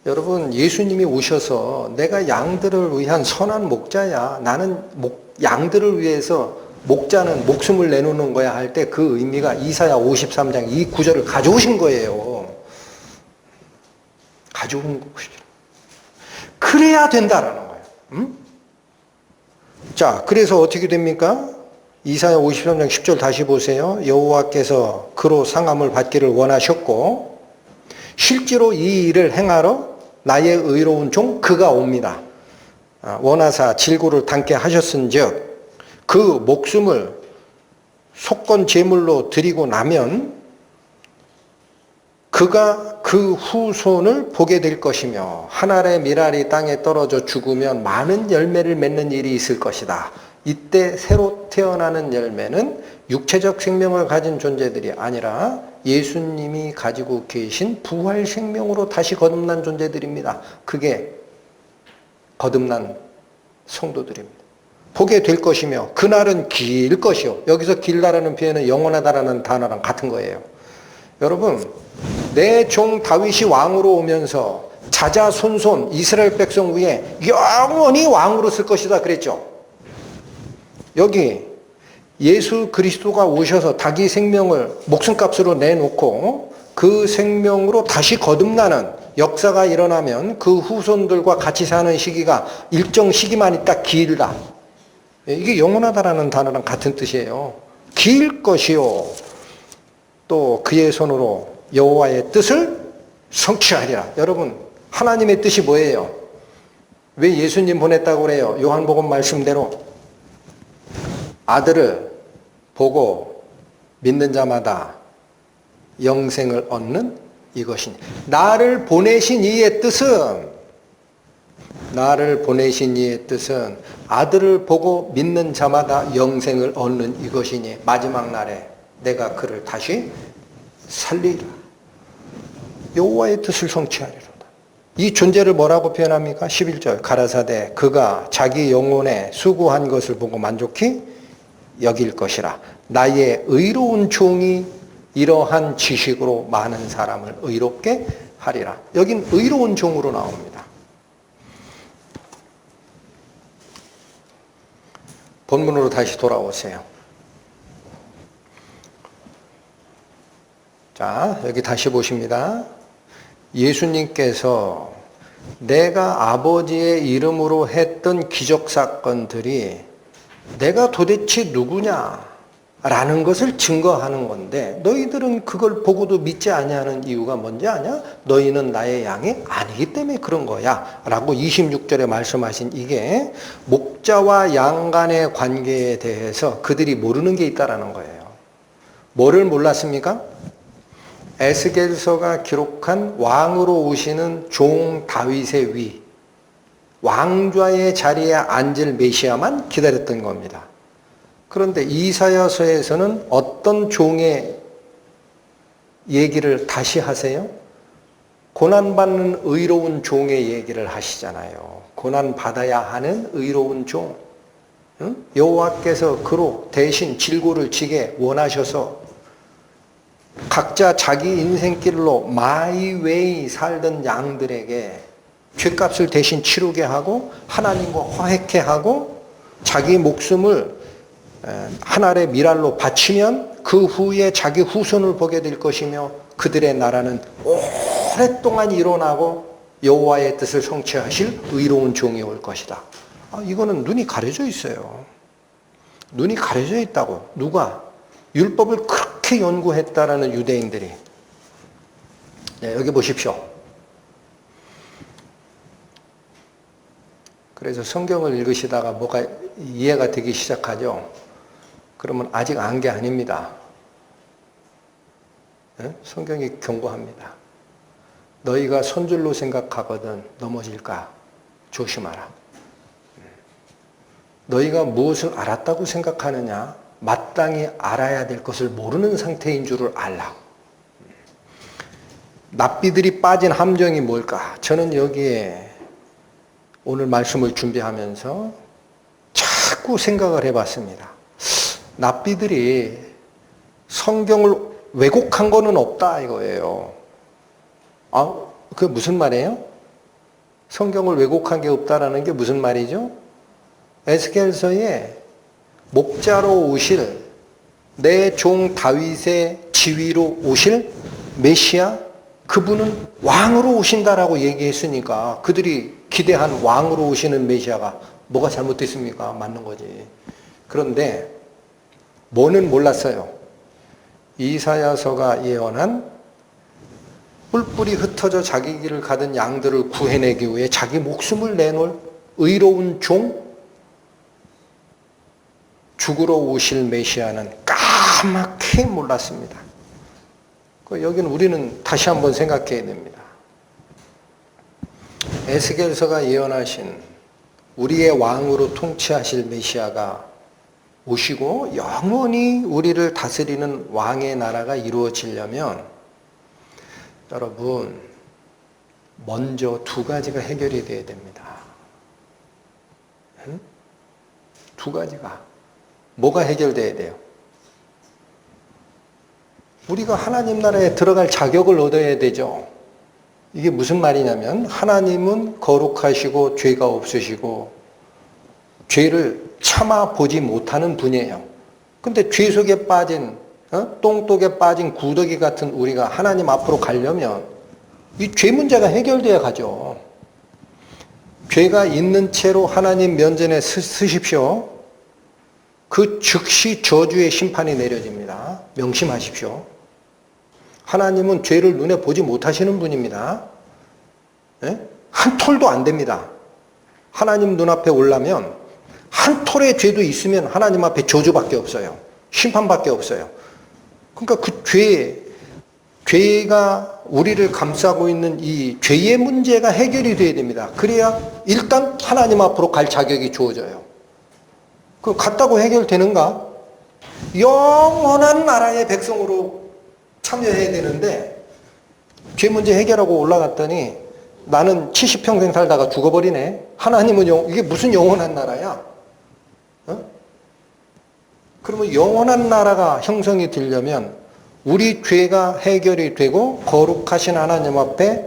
여러분 예수님이 오셔서 내가 양들을 위한 선한 목자야. 나는 양들을 위해서 목자는 목숨을 내놓는 거야 할 때 그 의미가 이사야 53장 이 구절을 가져오신 거예요. 가져온 것이죠. 그래야 된다라는 거예요. 자, 그래서 어떻게 됩니까? 이사야 53장 10절 다시 보세요. 여호와께서 그로 상함을 받기를 원하셨고 실제로 이 일을 행하러 나의 의로운 종 그가 옵니다. 원하사 질고를 당케 하셨은즉 그 목숨을 속건 제물로 드리고 나면 그가 그 후손을 보게 될 것이며 한 알의 밀알이 땅에 떨어져 죽으면 많은 열매를 맺는 일이 있을 것이다. 이때 새로 태어나는 열매는 육체적 생명을 가진 존재들이 아니라 예수님이 가지고 계신 부활 생명으로 다시 거듭난 존재들입니다. 그게 거듭난 성도들입니다. 보게 될 것이며 그날은 길 것이요. 여기서 길다라는 표현은 영원하다라는 단어랑 같은 거예요. 여러분, 내 종 다윗이 왕으로 오면서 자자손손 이스라엘 백성 위에 영원히 왕으로 쓸 것이다 그랬죠. 여기 예수 그리스도가 오셔서 자기 생명을 목숨값으로 내놓고 그 생명으로 다시 거듭나는 역사가 일어나면 그 후손들과 같이 사는 시기가 일정 시기만 있다 길다. 이게 영원하다라는 단어랑 같은 뜻이에요. 길 것이요. 또 그의 손으로 여호와의 뜻을 성취하리라. 여러분, 하나님의 뜻이 뭐예요? 왜 예수님 보냈다고 그래요? 요한복음 말씀대로 아들을 보고 믿는 자마다 영생을 얻는 이것이니. 나를 보내신 이의 뜻은 아들을 보고 믿는 자마다 영생을 얻는 이것이니 마지막 날에 내가 그를 다시 살리라. 여호와의 뜻을 성취하리로다. 이 존재를 뭐라고 표현합니까? 11절 가라사대 그가 자기 영혼에 수고한 것을 보고 만족히 여길 것이라. 나의 의로운 종이 이러한 지식으로 많은 사람을 의롭게 하리라. 여긴 의로운 종으로 나옵니다. 본문으로 다시 돌아오세요. 자, 여기 다시 보십니다. 예수님께서 내가 아버지의 이름으로 했던 기적사건들이 내가 도대체 누구냐? 라는 것을 증거하는 건데 너희들은 그걸 보고도 믿지 아니하는 이유가 뭔지 아냐? 너희는 나의 양이 아니기 때문에 그런 거야 라고 26절에 말씀하신 이게 목자와 양 간의 관계에 대해서 그들이 모르는 게 있다라는 거예요. 뭐를 몰랐습니까? 에스겔서가 기록한 왕으로 오시는 종 다윗의 위 왕좌의 자리에 앉을 메시아만 기다렸던 겁니다. 그런데 이사야서에서는 어떤 종의 얘기를 다시 하세요? 고난받는 의로운 종의 얘기를 하시잖아요. 고난받아야 하는 의로운 종. 응? 여호와께서 그로 대신 질고를 지게 원하셔서 각자 자기 인생길로 마이웨이 살던 양들에게 죗값을 대신 치르게 하고 하나님과 화해케 하고 자기 목숨을 한 알의 밀알로 바치면 그 후에 자기 후손을 보게 될 것이며 그들의 나라는 오랫동안 일어나고 여호와의 뜻을 성취하실 의로운 종이 올 것이다. 이거는 눈이 가려져 있어요. 눈이 가려져 있다고. 누가? 율법을 그렇게 연구했다라는 유대인들이. 네, 여기 보십시오. 그래서 성경을 읽으시다가 뭐가 이해가 되기 시작하죠. 그러면 아직 안 게 아닙니다. 네? 성경이 경고합니다. 너희가 손줄로 생각하거든 넘어질까 조심하라. 너희가 무엇을 알았다고 생각하느냐? 마땅히 알아야 될 것을 모르는 상태인 줄을 알라. 납비들이 빠진 함정이 뭘까? 저는 여기에 오늘 말씀을 준비하면서 자꾸 생각을 해봤습니다. 납비들이 성경을 왜곡한 거는 없다 이거예요. 그게 무슨 말이에요? 성경을 왜곡한 게 없다라는 게 무슨 말이죠? 에스겔서에 목자로 오실 내 종 다윗의 지위로 오실 메시아 그분은 왕으로 오신다라고 얘기했으니까 그들이 기대한 왕으로 오시는 메시아가 뭐가 잘못됐습니까? 맞는 거지. 그런데 뭐는 몰랐어요? 이사야서가 예언한 뿔뿔이 흩어져 자기 길을 가던 양들을 구해내기 위해 자기 목숨을 내놓을 의로운 종, 죽으러 오실 메시아는 까맣게 몰랐습니다. 여기는 우리는 다시 한번 생각해야 됩니다. 에스겔서가 예언하신 우리의 왕으로 통치하실 메시아가 오시고 영원히 우리를 다스리는 왕의 나라가 이루어지려면 여러분 먼저 두 가지가 해결이 돼야 됩니다. 응? 두 가지가. 뭐가 해결돼야 돼요? 우리가 하나님 나라에 들어갈 자격을 얻어야 되죠. 이게 무슨 말이냐면 하나님은 거룩하시고 죄가 없으시고 죄를 참아 보지 못하는 분이에요. 근데 죄 속에 빠진 똥독에 빠진 구더기 같은 우리가 하나님 앞으로 가려면 이 죄 문제가 해결돼야 가죠. 죄가 있는 채로 하나님 면전에 서십시오. 그 즉시 저주의 심판이 내려집니다. 명심하십시오. 하나님은 죄를 눈에 보지 못하시는 분입니다. 예? 한 톨도 안 됩니다. 하나님 눈앞에 오려면 한 톨의 죄도 있으면 하나님 앞에 저주밖에 없어요. 심판밖에 없어요. 그러니까 그 죄가 우리를 감싸고 있는 이 죄의 문제가 해결이 돼야 됩니다. 그래야 일단 하나님 앞으로 갈 자격이 주어져요. 그 갔다고 해결되는가? 영원한 나라의 백성으로 참여해야 되는데 죄 문제 해결하고 올라갔더니 나는 70평생 살다가 죽어버리네. 하나님은 이게 무슨 영원한 나라야? 그러면 영원한 나라가 형성이 되려면 우리 죄가 해결이 되고 거룩하신 하나님 앞에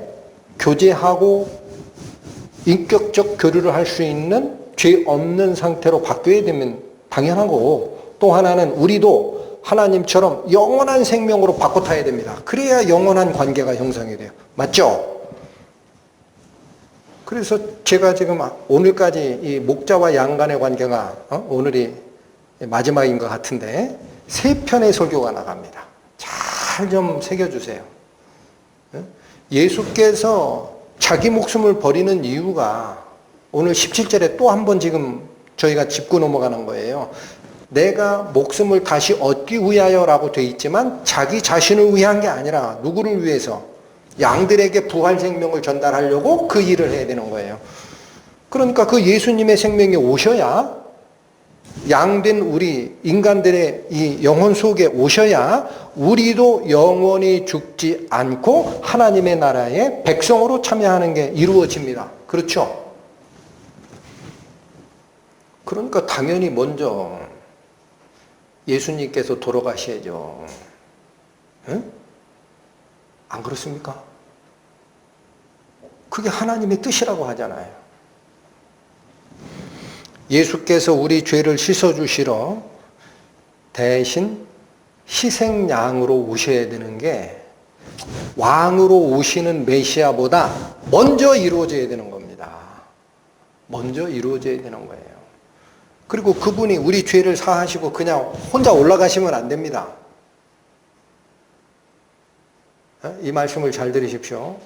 교제하고 인격적 교류를 할 수 있는 죄 없는 상태로 바뀌어야 되면 당연한 거고, 또 하나는 우리도 하나님처럼 영원한 생명으로 바꿔 타야 됩니다. 그래야 영원한 관계가 형성이 돼요. 맞죠? 그래서 제가 지금 오늘까지 이 목자와 양 간의 관계가 오늘이 마지막인 것 같은데 3편의 설교가 나갑니다. 잘 좀 새겨주세요. 예수께서 자기 목숨을 버리는 이유가 오늘 17절에 또 한 번 지금 저희가 짚고 넘어가는 거예요. 내가 목숨을 다시 얻기 위하여라고 돼 있지만 자기 자신을 위한 게 아니라 누구를 위해서? 양들에게 부활 생명을 전달하려고 그 일을 해야 되는 거예요. 그러니까 그 예수님의 생명이 오셔야, 양된 우리 인간들의 이 영혼 속에 오셔야 우리도 영원히 죽지 않고 하나님의 나라의 백성으로 참여하는 게 이루어집니다. 그렇죠? 그러니까 당연히 먼저 예수님께서 돌아가셔야죠. 응? 안 그렇습니까? 그게 하나님의 뜻이라고 하잖아요. 예수께서 우리 죄를 씻어주시러 대신 희생양으로 오셔야 되는 게 왕으로 오시는 메시아보다 먼저 이루어져야 되는 겁니다. 먼저 이루어져야 되는 거예요. 그리고 그분이 우리 죄를 사하시고 그냥 혼자 올라가시면 안 됩니다. 이 말씀을 잘 들으십시오.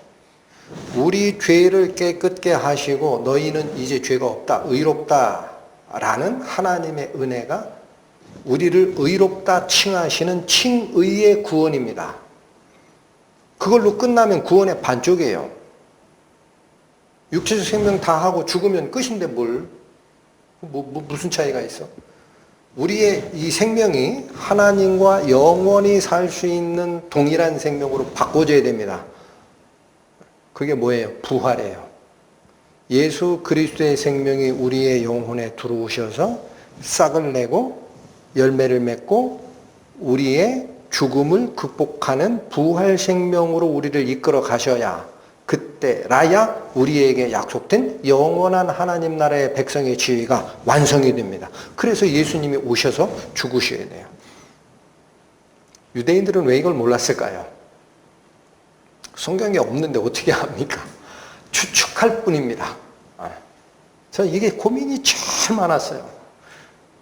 우리 죄를 깨끗게 하시고 너희는 이제 죄가 없다, 의롭다라는 하나님의 은혜가 우리를 의롭다 칭하시는 칭의의 구원입니다. 그걸로 끝나면 구원의 반쪽이에요. 육체적 생명 다 하고 죽으면 끝인데 무슨 차이가 있어? 우리의 이 생명이 하나님과 영원히 살 수 있는 동일한 생명으로 바꿔줘야 됩니다. 그게 뭐예요? 부활이에요. 예수 그리스도의 생명이 우리의 영혼에 들어오셔서 싹을 내고 열매를 맺고 우리의 죽음을 극복하는 부활 생명으로 우리를 이끌어 가셔야, 그때라야 우리에게 약속된 영원한 하나님 나라의 백성의 지위가 완성이 됩니다. 그래서 예수님이 오셔서 죽으셔야 돼요. 유대인들은 왜 이걸 몰랐을까요? 성경에 없는데 어떻게 합니까? 추측할 뿐입니다. 저는 이게 고민이 제일 많았어요.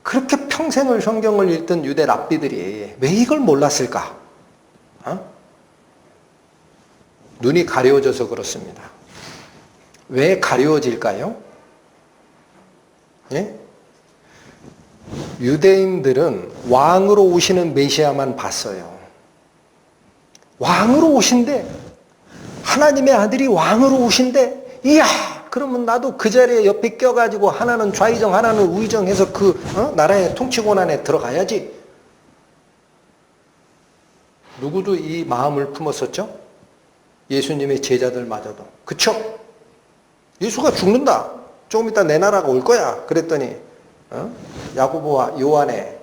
그렇게 평생을 성경을 읽던 유대 랍비들이 왜 이걸 몰랐을까? 눈이 가려워져서 그렇습니다. 왜 가려워질까요? 예? 유대인들은 왕으로 오시는 메시아만 봤어요. 왕으로 오신대. 하나님의 아들이 왕으로 오신대. 이야! 그러면 나도 그 자리에 옆에 껴가지고 하나는 좌의정 하나는 우의정 해서 그 나라의 통치권 안에 들어가야지. 누구도 이 마음을 품었었죠? 예수님의 제자들마저도. 그쵸? 예수가 죽는다. 조금 이따 내 나라가 올 거야. 그랬더니 야고보와 요한의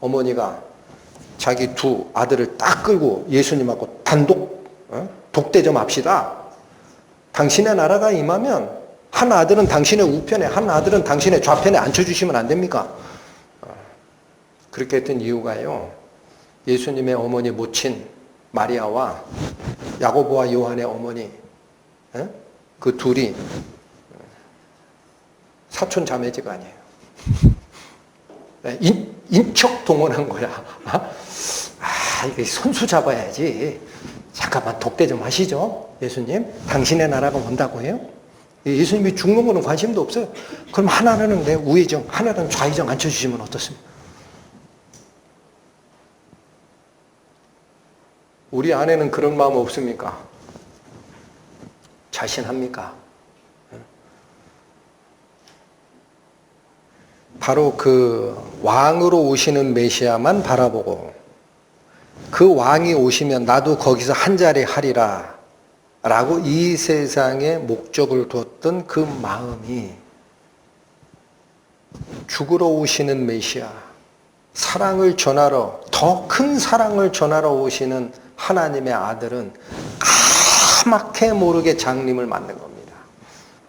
어머니가 자기 두 아들을 딱 끌고 예수님하고 단독 독대점 합시다. 당신의 나라가 임하면 한 아들은 당신의 우편에 한 아들은 당신의 좌편에 앉혀주시면 안 됩니까? 그렇게 했던 이유가요. 예수님의 어머니 모친 마리아와 야고보와 요한의 어머니 그 둘이 사촌 자매지가 아니에요. 인척 동원한 거야. 이게 손수 잡아야지. 잠깐만 독대 좀 하시죠. 예수님, 당신의 나라가 온다고 해요? 예수님이 죽는 거는 관심도 없어요. 그럼 하나는 내 우의정, 하나는 좌의정 앉혀주시면 어떻습니까? 우리 안에는 그런 마음 없습니까? 자신합니까? 바로 그 왕으로 오시는 메시아만 바라보고 그 왕이 오시면 나도 거기서 한 자리 하리라 라고 이 세상에 목적을 뒀던 그 마음이 죽으러 오시는 메시아, 사랑을 전하러, 더 큰 사랑을 전하러 오시는 하나님의 아들은 까맣게 모르게 장님을 만든 겁니다.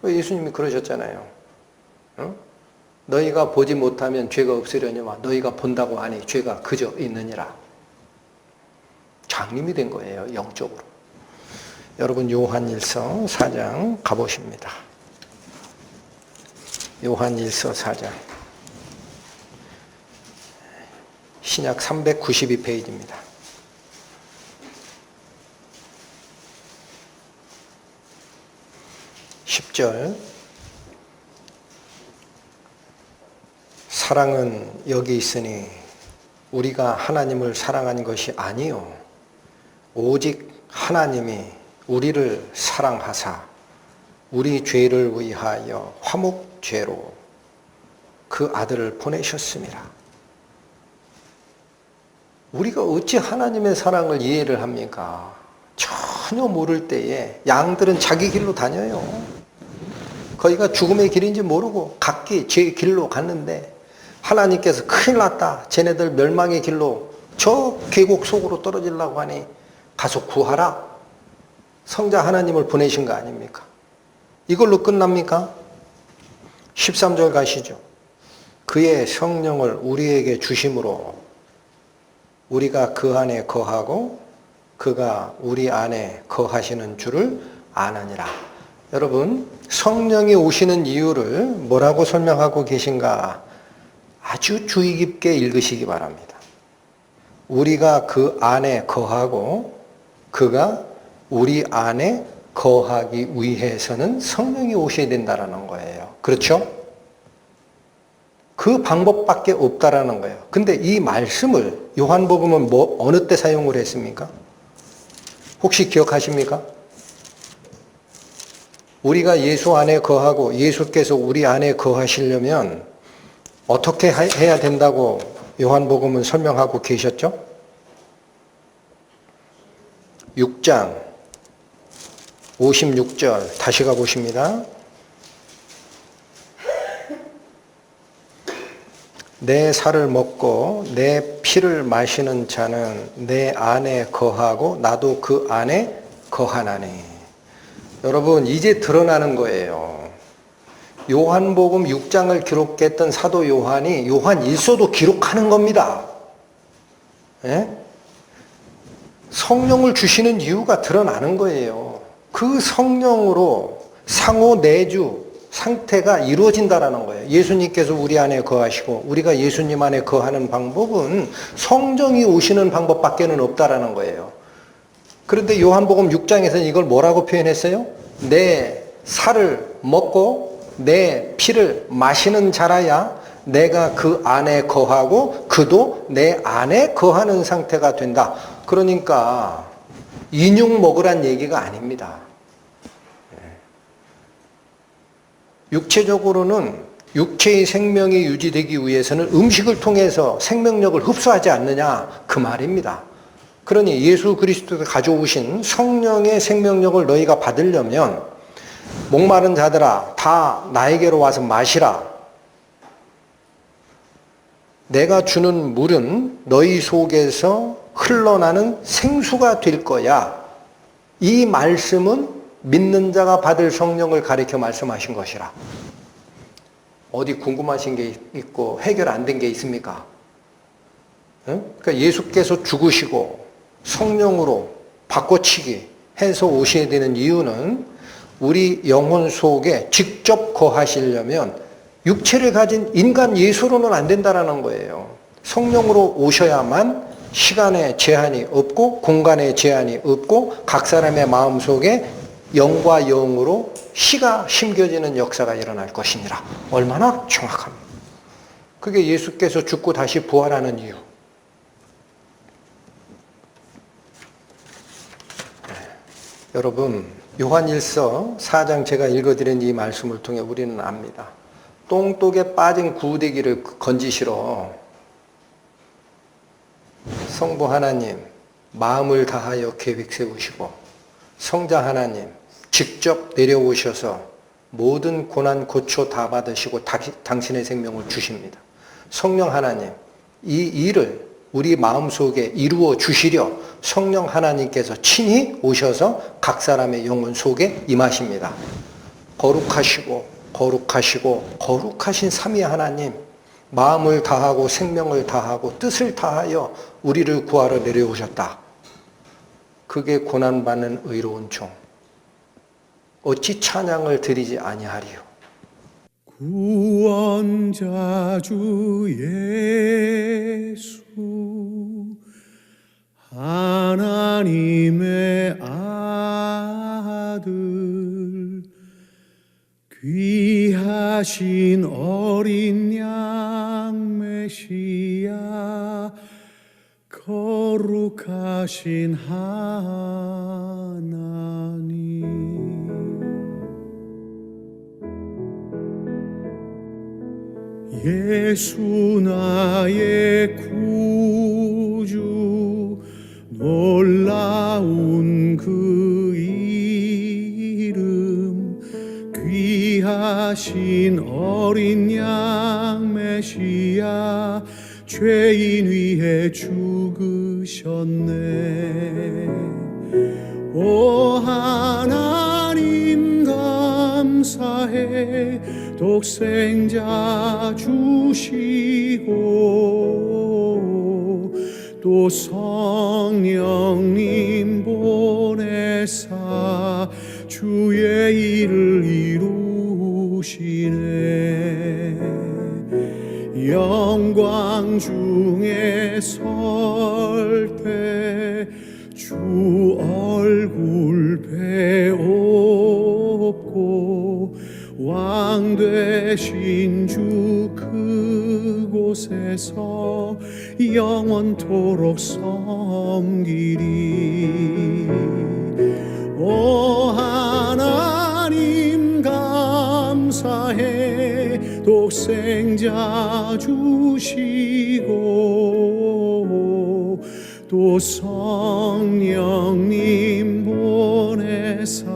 예수님이 그러셨잖아요. 너희가 보지 못하면 죄가 없으려니와 너희가 본다고 하니 죄가 그저 있느니라. 장님이 된 거예요, 영적으로. 여러분 요한일서 4장 가보십니다. 요한일서 4장. 신약 392페이지입니다. 10절. 사랑은 여기 있으니 우리가 하나님을 사랑한 것이 아니요 오직 하나님이 우리를 사랑하사 우리 죄를 위하여 화목죄로 그 아들을 보내셨습니다. 우리가 어찌 하나님의 사랑을 이해를 합니까? 전혀 모를 때에 양들은 자기 길로 다녀요. 거기가 죽음의 길인지 모르고 각기 제 길로 갔는데 하나님께서 큰일 났다. 쟤네들 멸망의 길로 저 계곡 속으로 떨어지려고 하니 가서 구하라. 성자 하나님을 보내신 거 아닙니까? 이걸로 끝납니까? 13절 가시죠. 그의 성령을 우리에게 주심으로 우리가 그 안에 거하고 그가 우리 안에 거하시는 줄을 아느니라. 여러분, 성령이 오시는 이유를 뭐라고 설명하고 계신가? 아주 주의 깊게 읽으시기 바랍니다. 우리가 그 안에 거하고 그가 우리 안에 거하기 위해서는 성령이 오셔야 된다는 거예요. 그렇죠? 그 방법밖에 없다라는 거예요. 근데 이 말씀을 요한복음은 어느 때 사용을 했습니까? 혹시 기억하십니까? 우리가 예수 안에 거하고 예수께서 우리 안에 거하시려면 어떻게 해야 된다고 요한복음은 설명하고 계셨죠? 6장 56절 다시 가보십니다. 내 살을 먹고 내 피를 마시는 자는 내 안에 거하고 나도 그 안에 거하나니. 여러분, 이제 드러나는 거예요. 요한복음 6장을 기록했던 사도 요한이 요한 1서도 기록하는 겁니다. 예? 성령을 주시는 이유가 드러나는 거예요. 그 성령으로 상호 내주, 상태가 이루어진다라는 거예요. 예수님께서 우리 안에 거하시고 우리가 예수님 안에 거하는 방법은 성령이 오시는 방법밖에는 없다라는 거예요. 그런데 요한복음 6장에서는 이걸 뭐라고 표현했어요? 내 살을 먹고 내 피를 마시는 자라야 내가 그 안에 거하고 그도 내 안에 거하는 상태가 된다. 그러니까 인육 먹으란 얘기가 아닙니다. 육체적으로는 육체의 생명이 유지되기 위해서는 음식을 통해서 생명력을 흡수하지 않느냐 그 말입니다. 그러니 예수 그리스도가 가져오신 성령의 생명력을 너희가 받으려면 목마른 자들아 다 나에게로 와서 마시라. 내가 주는 물은 너희 속에서 흘러나는 생수가 될 거야. 이 말씀은 믿는 자가 받을 성령을 가리켜 말씀하신 것이라. 어디 궁금하신 게 있고 해결 안 된 게 있습니까? 그러니까 예수께서 죽으시고 성령으로 바꿔치기 해서 오셔야 되는 이유는 우리 영혼 속에 직접 거하시려면 육체를 가진 인간 예수로는 안 된다라는 거예요. 성령으로 오셔야만 시간에 제한이 없고 공간에 제한이 없고 각 사람의 마음속에 영과 영으로 시가 심겨지는 역사가 일어날 것이니라. 얼마나 정확합니다. 그게 예수께서 죽고 다시 부활하는 이유. 여러분 요한일서 4장 제가 읽어드린 이 말씀을 통해 우리는 압니다. 똥독에 빠진 구데기를 건지시러 성부 하나님 마음을 다하여 계획 세우시고 성자 하나님 직접 내려오셔서 모든 고난 고초 다 받으시고 당신의 생명을 주십니다. 성령 하나님 이 일을 우리 마음속에 이루어 주시려 성령 하나님께서 친히 오셔서 각 사람의 영혼 속에 임하십니다. 거룩하신 삼위 하나님 마음을 다하고 생명을 다하고 뜻을 다하여 우리를 구하러 내려오셨다. 그게 고난받는 의로운 종. 어찌 찬양을 드리지 아니하리요. 구원자 주 예수 하나님의 아들 귀하신 어린 양 메시아 거룩하신 하나님 예수 나의 구주 놀라운 그 이름 귀하신 어린 양 메시아 죄인 위해 죽으셨네. 오 하나님 감사해 독생자 주시고 또 성령님 보내사 주의 일을 이루시네. 영광 중에 설 때 주 얼굴 배웠고 왕 되신 주 그곳에서 영원토록 섬기리. 오 하나님 감사해 독생자 주시고 또 성령님 보내사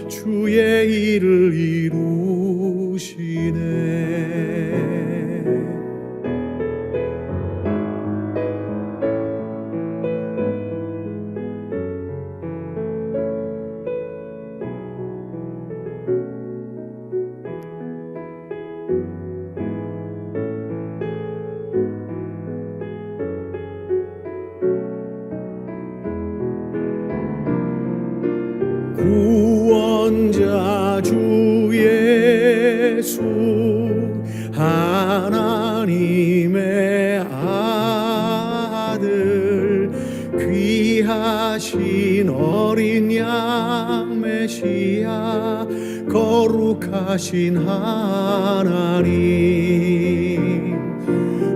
주의 일을 이루시네. 구원자 주 예수 하나님의 아들 귀하신 어린 양 메시아 거룩하신 하나님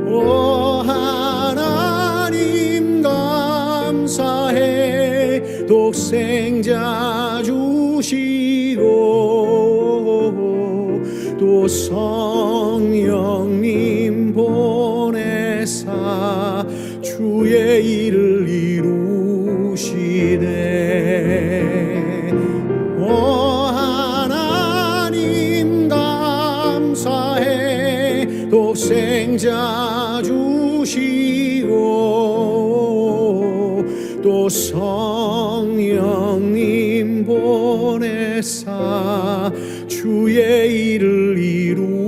오 하나님 감사해 독생자 주시고 또 성령님 보내사 주의 일을 이루시네 오 하나님 감사해 독생자 주시고 또 성령님 보내사 주의 일을 이루시네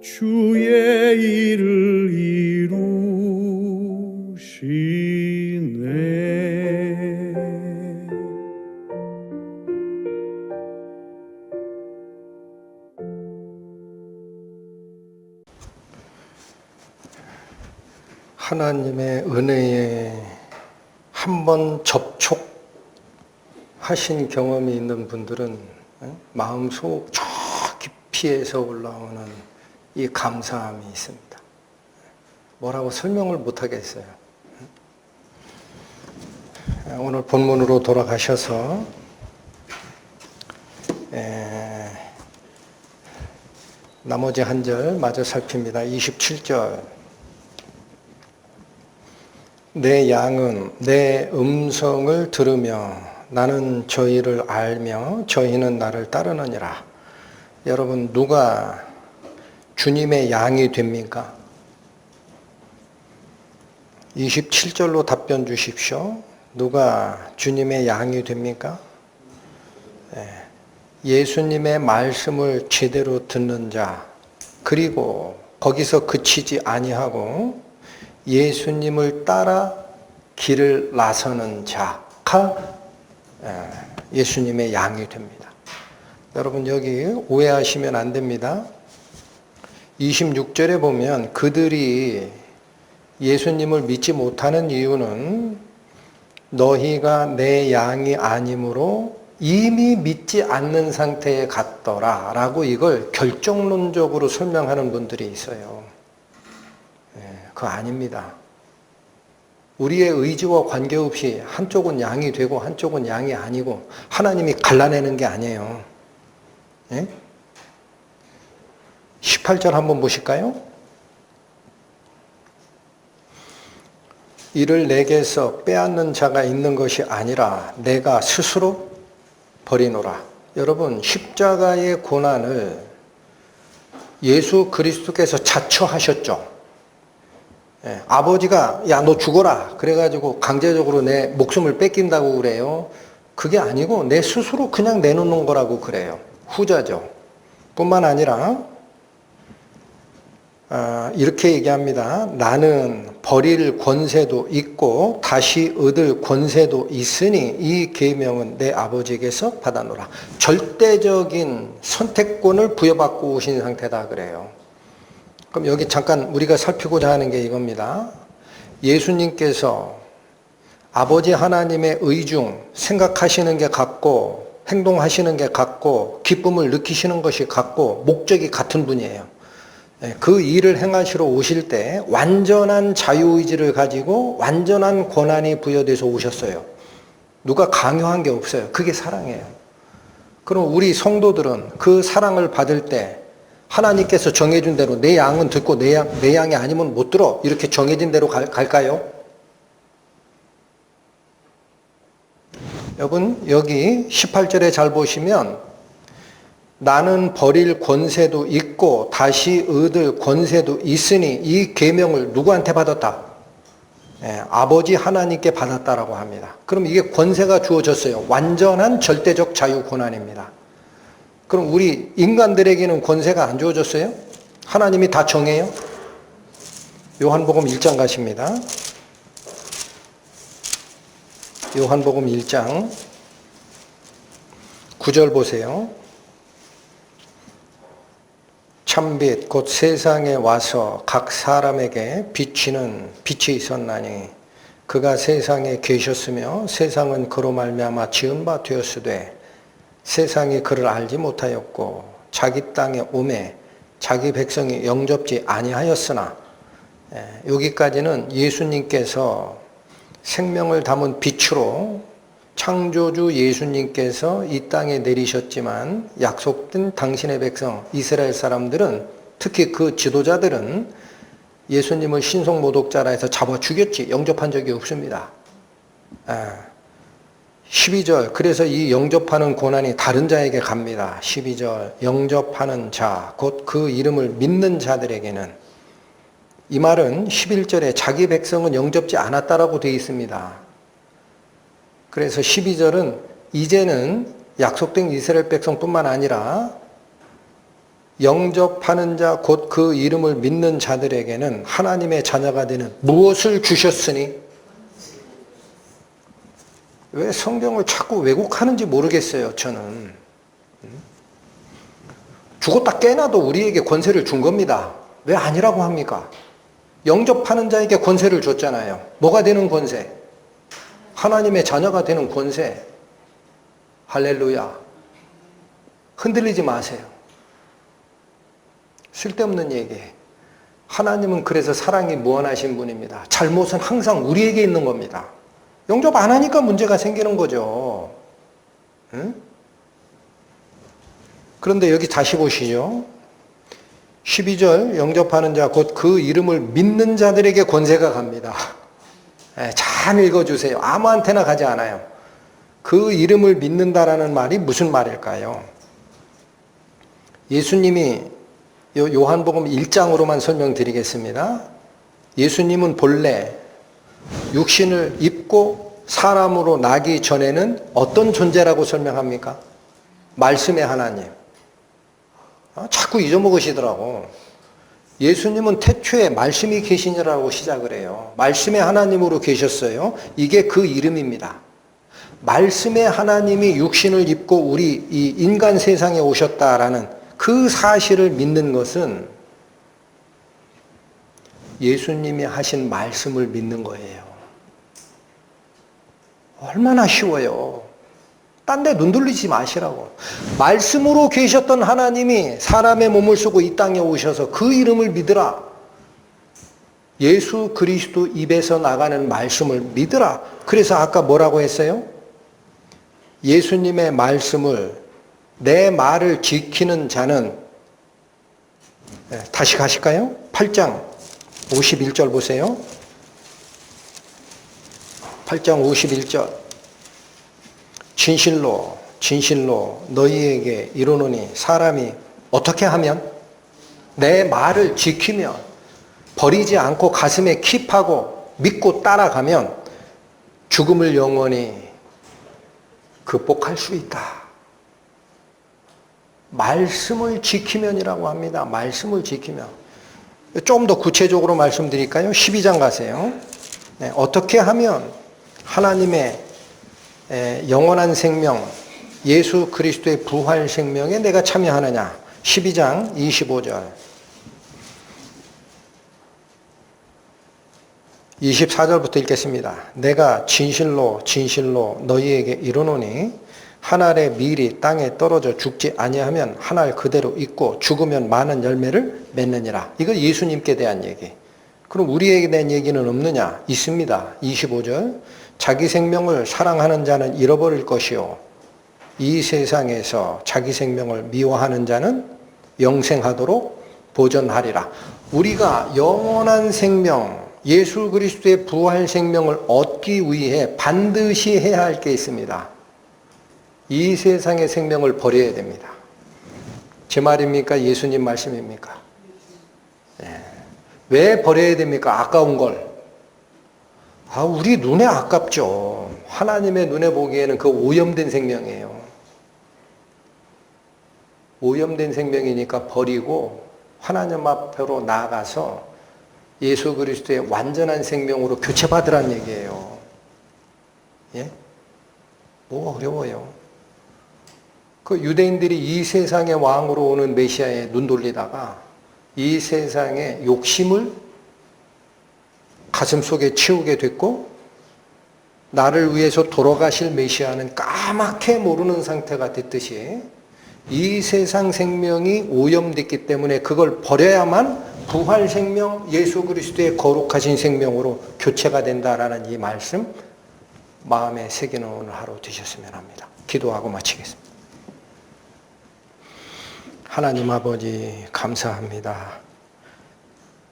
주의 일을 이루시네 하나님의 은혜에 한번 접촉하신 경험이 있는 분들은 마음속 저 깊이에서 올라오는 이 감사함이 있습니다. 뭐라고 설명을 못하겠어요. 오늘 본문으로 돌아가셔서 나머지 한 절 마저 살핍니다. 27절 내 양은 내 음성을 들으며 나는 저희를 알며 저희는 나를 따르느니라. 여러분 누가 주님의 양이 됩니까? 27절로 답변 주십시오. 누가 주님의 양이 됩니까? 예수님의 말씀을 제대로 듣는 자, 그리고 거기서 그치지 아니하고 예수님을 따라 길을 나서는 자가 예수님의 양이 됩니다. 여러분 여기 오해하시면 안 됩니다. 26절에 보면 그들이 예수님을 믿지 못하는 이유는 너희가 내 양이 아니므로 이미 믿지 않는 상태에 갔더라 라고 이걸 결정론적으로 설명하는 분들이 있어요. 그거 아닙니다. 우리의 의지와 관계없이 한쪽은 양이 되고 한쪽은 양이 아니고 하나님이 갈라내는 게 아니에요. 18절 한번 보실까요? 이를 내게서 빼앗는 자가 있는 것이 아니라 내가 스스로 버리노라. 여러분 십자가의 고난을 예수 그리스도께서 자처하셨죠. 아버지가 야 너 죽어라 그래가지고 강제적으로 내 목숨을 뺏긴다고 그래요. 그게 아니고 내 스스로 그냥 내놓는 거라고 그래요. 후자죠. 뿐만 아니라 이렇게 얘기합니다. 나는 버릴 권세도 있고 다시 얻을 권세도 있으니 이 계명은 내 아버지에게서 받아노라. 절대적인 선택권을 부여받고 오신 상태다 그래요. 그럼 여기 잠깐 우리가 살피고자 하는 게 이겁니다. 예수님께서 아버지 하나님의 의중, 생각하시는 게 같고 행동하시는 게 같고 기쁨을 느끼시는 것이 같고 목적이 같은 분이에요. 그 일을 행하시러 오실 때 완전한 자유의지를 가지고 완전한 권한이 부여돼서 오셨어요. 누가 강요한 게 없어요. 그게 사랑이에요. 그럼 우리 성도들은 그 사랑을 받을 때 하나님께서 정해준 대로 내 양은 듣고 내 양이 아니면 못 들어 이렇게 정해진 대로 갈까요? 여러분 여기 18절에 잘 보시면 나는 버릴 권세도 있고 다시 얻을 권세도 있으니 이 계명을 누구한테 받았다? 아버지 하나님께 받았다라고 합니다. 그럼 이게 권세가 주어졌어요. 완전한 절대적 자유 권한입니다. 그럼 우리 인간들에게는 권세가 안 주어졌어요? 하나님이 다 정해요? 요한복음 1장 가십니다. 요한복음 1장 9절 보세요. 참빛 곧 세상에 와서 각 사람에게 비치는 빛이 있었나니 그가 세상에 계셨으며 세상은 그로 말미암아 지은 바 되었으되 세상이 그를 알지 못하였고 자기 땅에 오매 자기 백성이 영접지 아니하였으나, 여기까지는 예수님께서 생명을 담은 빛으로 창조주 예수님께서 이 땅에 내리셨지만 약속된 당신의 백성 이스라엘 사람들은, 특히 그 지도자들은 예수님을 신성 모독자라 해서 잡아 죽였지 영접한 적이 없습니다. 12절, 그래서 이 영접하는 고난이 다른 자에게 갑니다. 12절, 영접하는 자, 곧 그 이름을 믿는 자들에게는, 이 말은 11절에 자기 백성은 영접지 않았다라고 되어 있습니다. 그래서 12절은 이제는 약속된 이스라엘 백성뿐만 아니라 영접하는 자, 곧 그 이름을 믿는 자들에게는 하나님의 자녀가 되는 무엇을 주셨으니, 왜 성경을 자꾸 왜곡하는지 모르겠어요, 저는. 죽었다 깨나도 우리에게 권세를 준 겁니다. 왜 아니라고 합니까? 영접하는 자에게 권세를 줬잖아요. 뭐가 되는 권세? 하나님의 자녀가 되는 권세. 할렐루야. 흔들리지 마세요. 쓸데없는 얘기. 하나님은 그래서 사랑이 무한하신 분입니다. 잘못은 항상 우리에게 있는 겁니다. 영접 안 하니까 문제가 생기는 거죠. 응? 그런데 여기 다시 보시죠. 12절, 영접하는 자, 곧 그 이름을 믿는 자들에게 권세가 갑니다. 잘 읽어주세요. 아무한테나 가지 않아요. 그 이름을 믿는다라는 말이 무슨 말일까요? 예수님이 요한복음 1장으로만 설명드리겠습니다. 예수님은 본래 육신을 입고 사람으로 나기 전에는 어떤 존재라고 설명합니까? 말씀의 하나님. 자꾸 잊어먹으시더라고. 예수님은 태초에 말씀이 계시니라고 시작을 해요. 말씀의 하나님으로 계셨어요. 이게 그 이름입니다. 말씀의 하나님이 육신을 입고 우리 이 인간 세상에 오셨다라는 그 사실을 믿는 것은 예수님이 하신 말씀을 믿는 거예요. 얼마나 쉬워요. 딴 데 눈 돌리지 마시라고. 말씀으로 계셨던 하나님이 사람의 몸을 쓰고 이 땅에 오셔서 그 이름을 믿으라. 예수 그리스도 입에서 나가는 말씀을 믿으라. 그래서 아까 뭐라고 했어요? 예수님의 말씀을, 내 말을 지키는 자는, 다시 가실까요? 8장 51절 보세요. 8장 51절. 진실로 진실로 너희에게 이르노니 사람이 어떻게 하면, 내 말을 지키면, 버리지 않고 가슴에 킵하고 믿고 따라가면 죽음을 영원히 극복할 수 있다. 말씀을 지키면이라고 합니다. 말씀을 지키면. 좀 더 구체적으로 말씀드릴까요? 12장 가세요. 어떻게 하면 하나님의 영원한 생명, 예수 그리스도의 부활 생명에 내가 참여하느냐. 12장 25절. 24절부터 읽겠습니다. 내가 진실로 진실로 너희에게 이르노니 한 알의 밀이 땅에 떨어져 죽지 아니하면 한 알 그대로 있고 죽으면 많은 열매를 맺느니라. 이거 예수님께 대한 얘기. 그럼 우리에게 대한 얘기는 없느냐? 있습니다. 25절. 자기 생명을 사랑하는 자는 잃어버릴 것이요 이 세상에서 자기 생명을 미워하는 자는 영생하도록 보존하리라. 우리가 영원한 생명, 예수 그리스도의 부활 생명을 얻기 위해 반드시 해야 할 게 있습니다. 이 세상의 생명을 버려야 됩니다. 제 말입니까? 예수님 말씀입니까? 왜 버려야 됩니까? 아까운 걸. 우리 눈에 아깝죠. 하나님의 눈에 보기에는 그 오염된 생명이에요. 오염된 생명이니까 버리고 하나님 앞으로 나아가서 예수 그리스도의 완전한 생명으로 교체받으란 얘기예요. 예? 뭐 어려워요. 그 유대인들이 이 세상의 왕으로 오는 메시아에 눈 돌리다가 이 세상의 욕심을 가슴속에 채우게 됐고, 나를 위해서 돌아가실 메시아는 까맣게 모르는 상태가 됐듯이 이 세상 생명이 오염됐기 때문에 그걸 버려야만 부활 생명, 예수 그리스도의 거룩하신 생명으로 교체가 된다라는 이 말씀 마음에 새기는 오늘 하루 되셨으면 합니다. 기도하고 마치겠습니다. 하나님 아버지 감사합니다.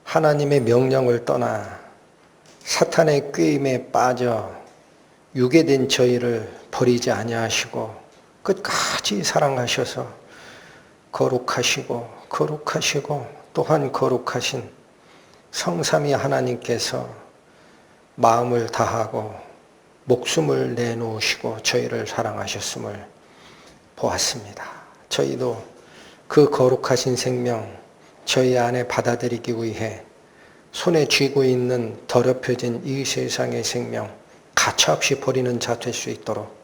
하나님의 명령을 떠나 사탄의 꾀임에 빠져 유괴된 저희를 버리지 아니하시고 끝까지 사랑하셔서 거룩하시고 또한 거룩하신 성삼위 하나님께서 마음을 다하고 목숨을 내놓으시고 저희를 사랑하셨음을 보았습니다. 저희도 그 거룩하신 생명 저희 안에 받아들이기 위해 손에 쥐고 있는 더럽혀진 이 세상의 생명 가차없이 버리는 자 될 수 있도록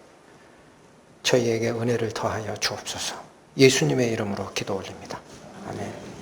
저희에게 은혜를 더하여 주옵소서. 예수님의 이름으로 기도 올립니다. 아멘.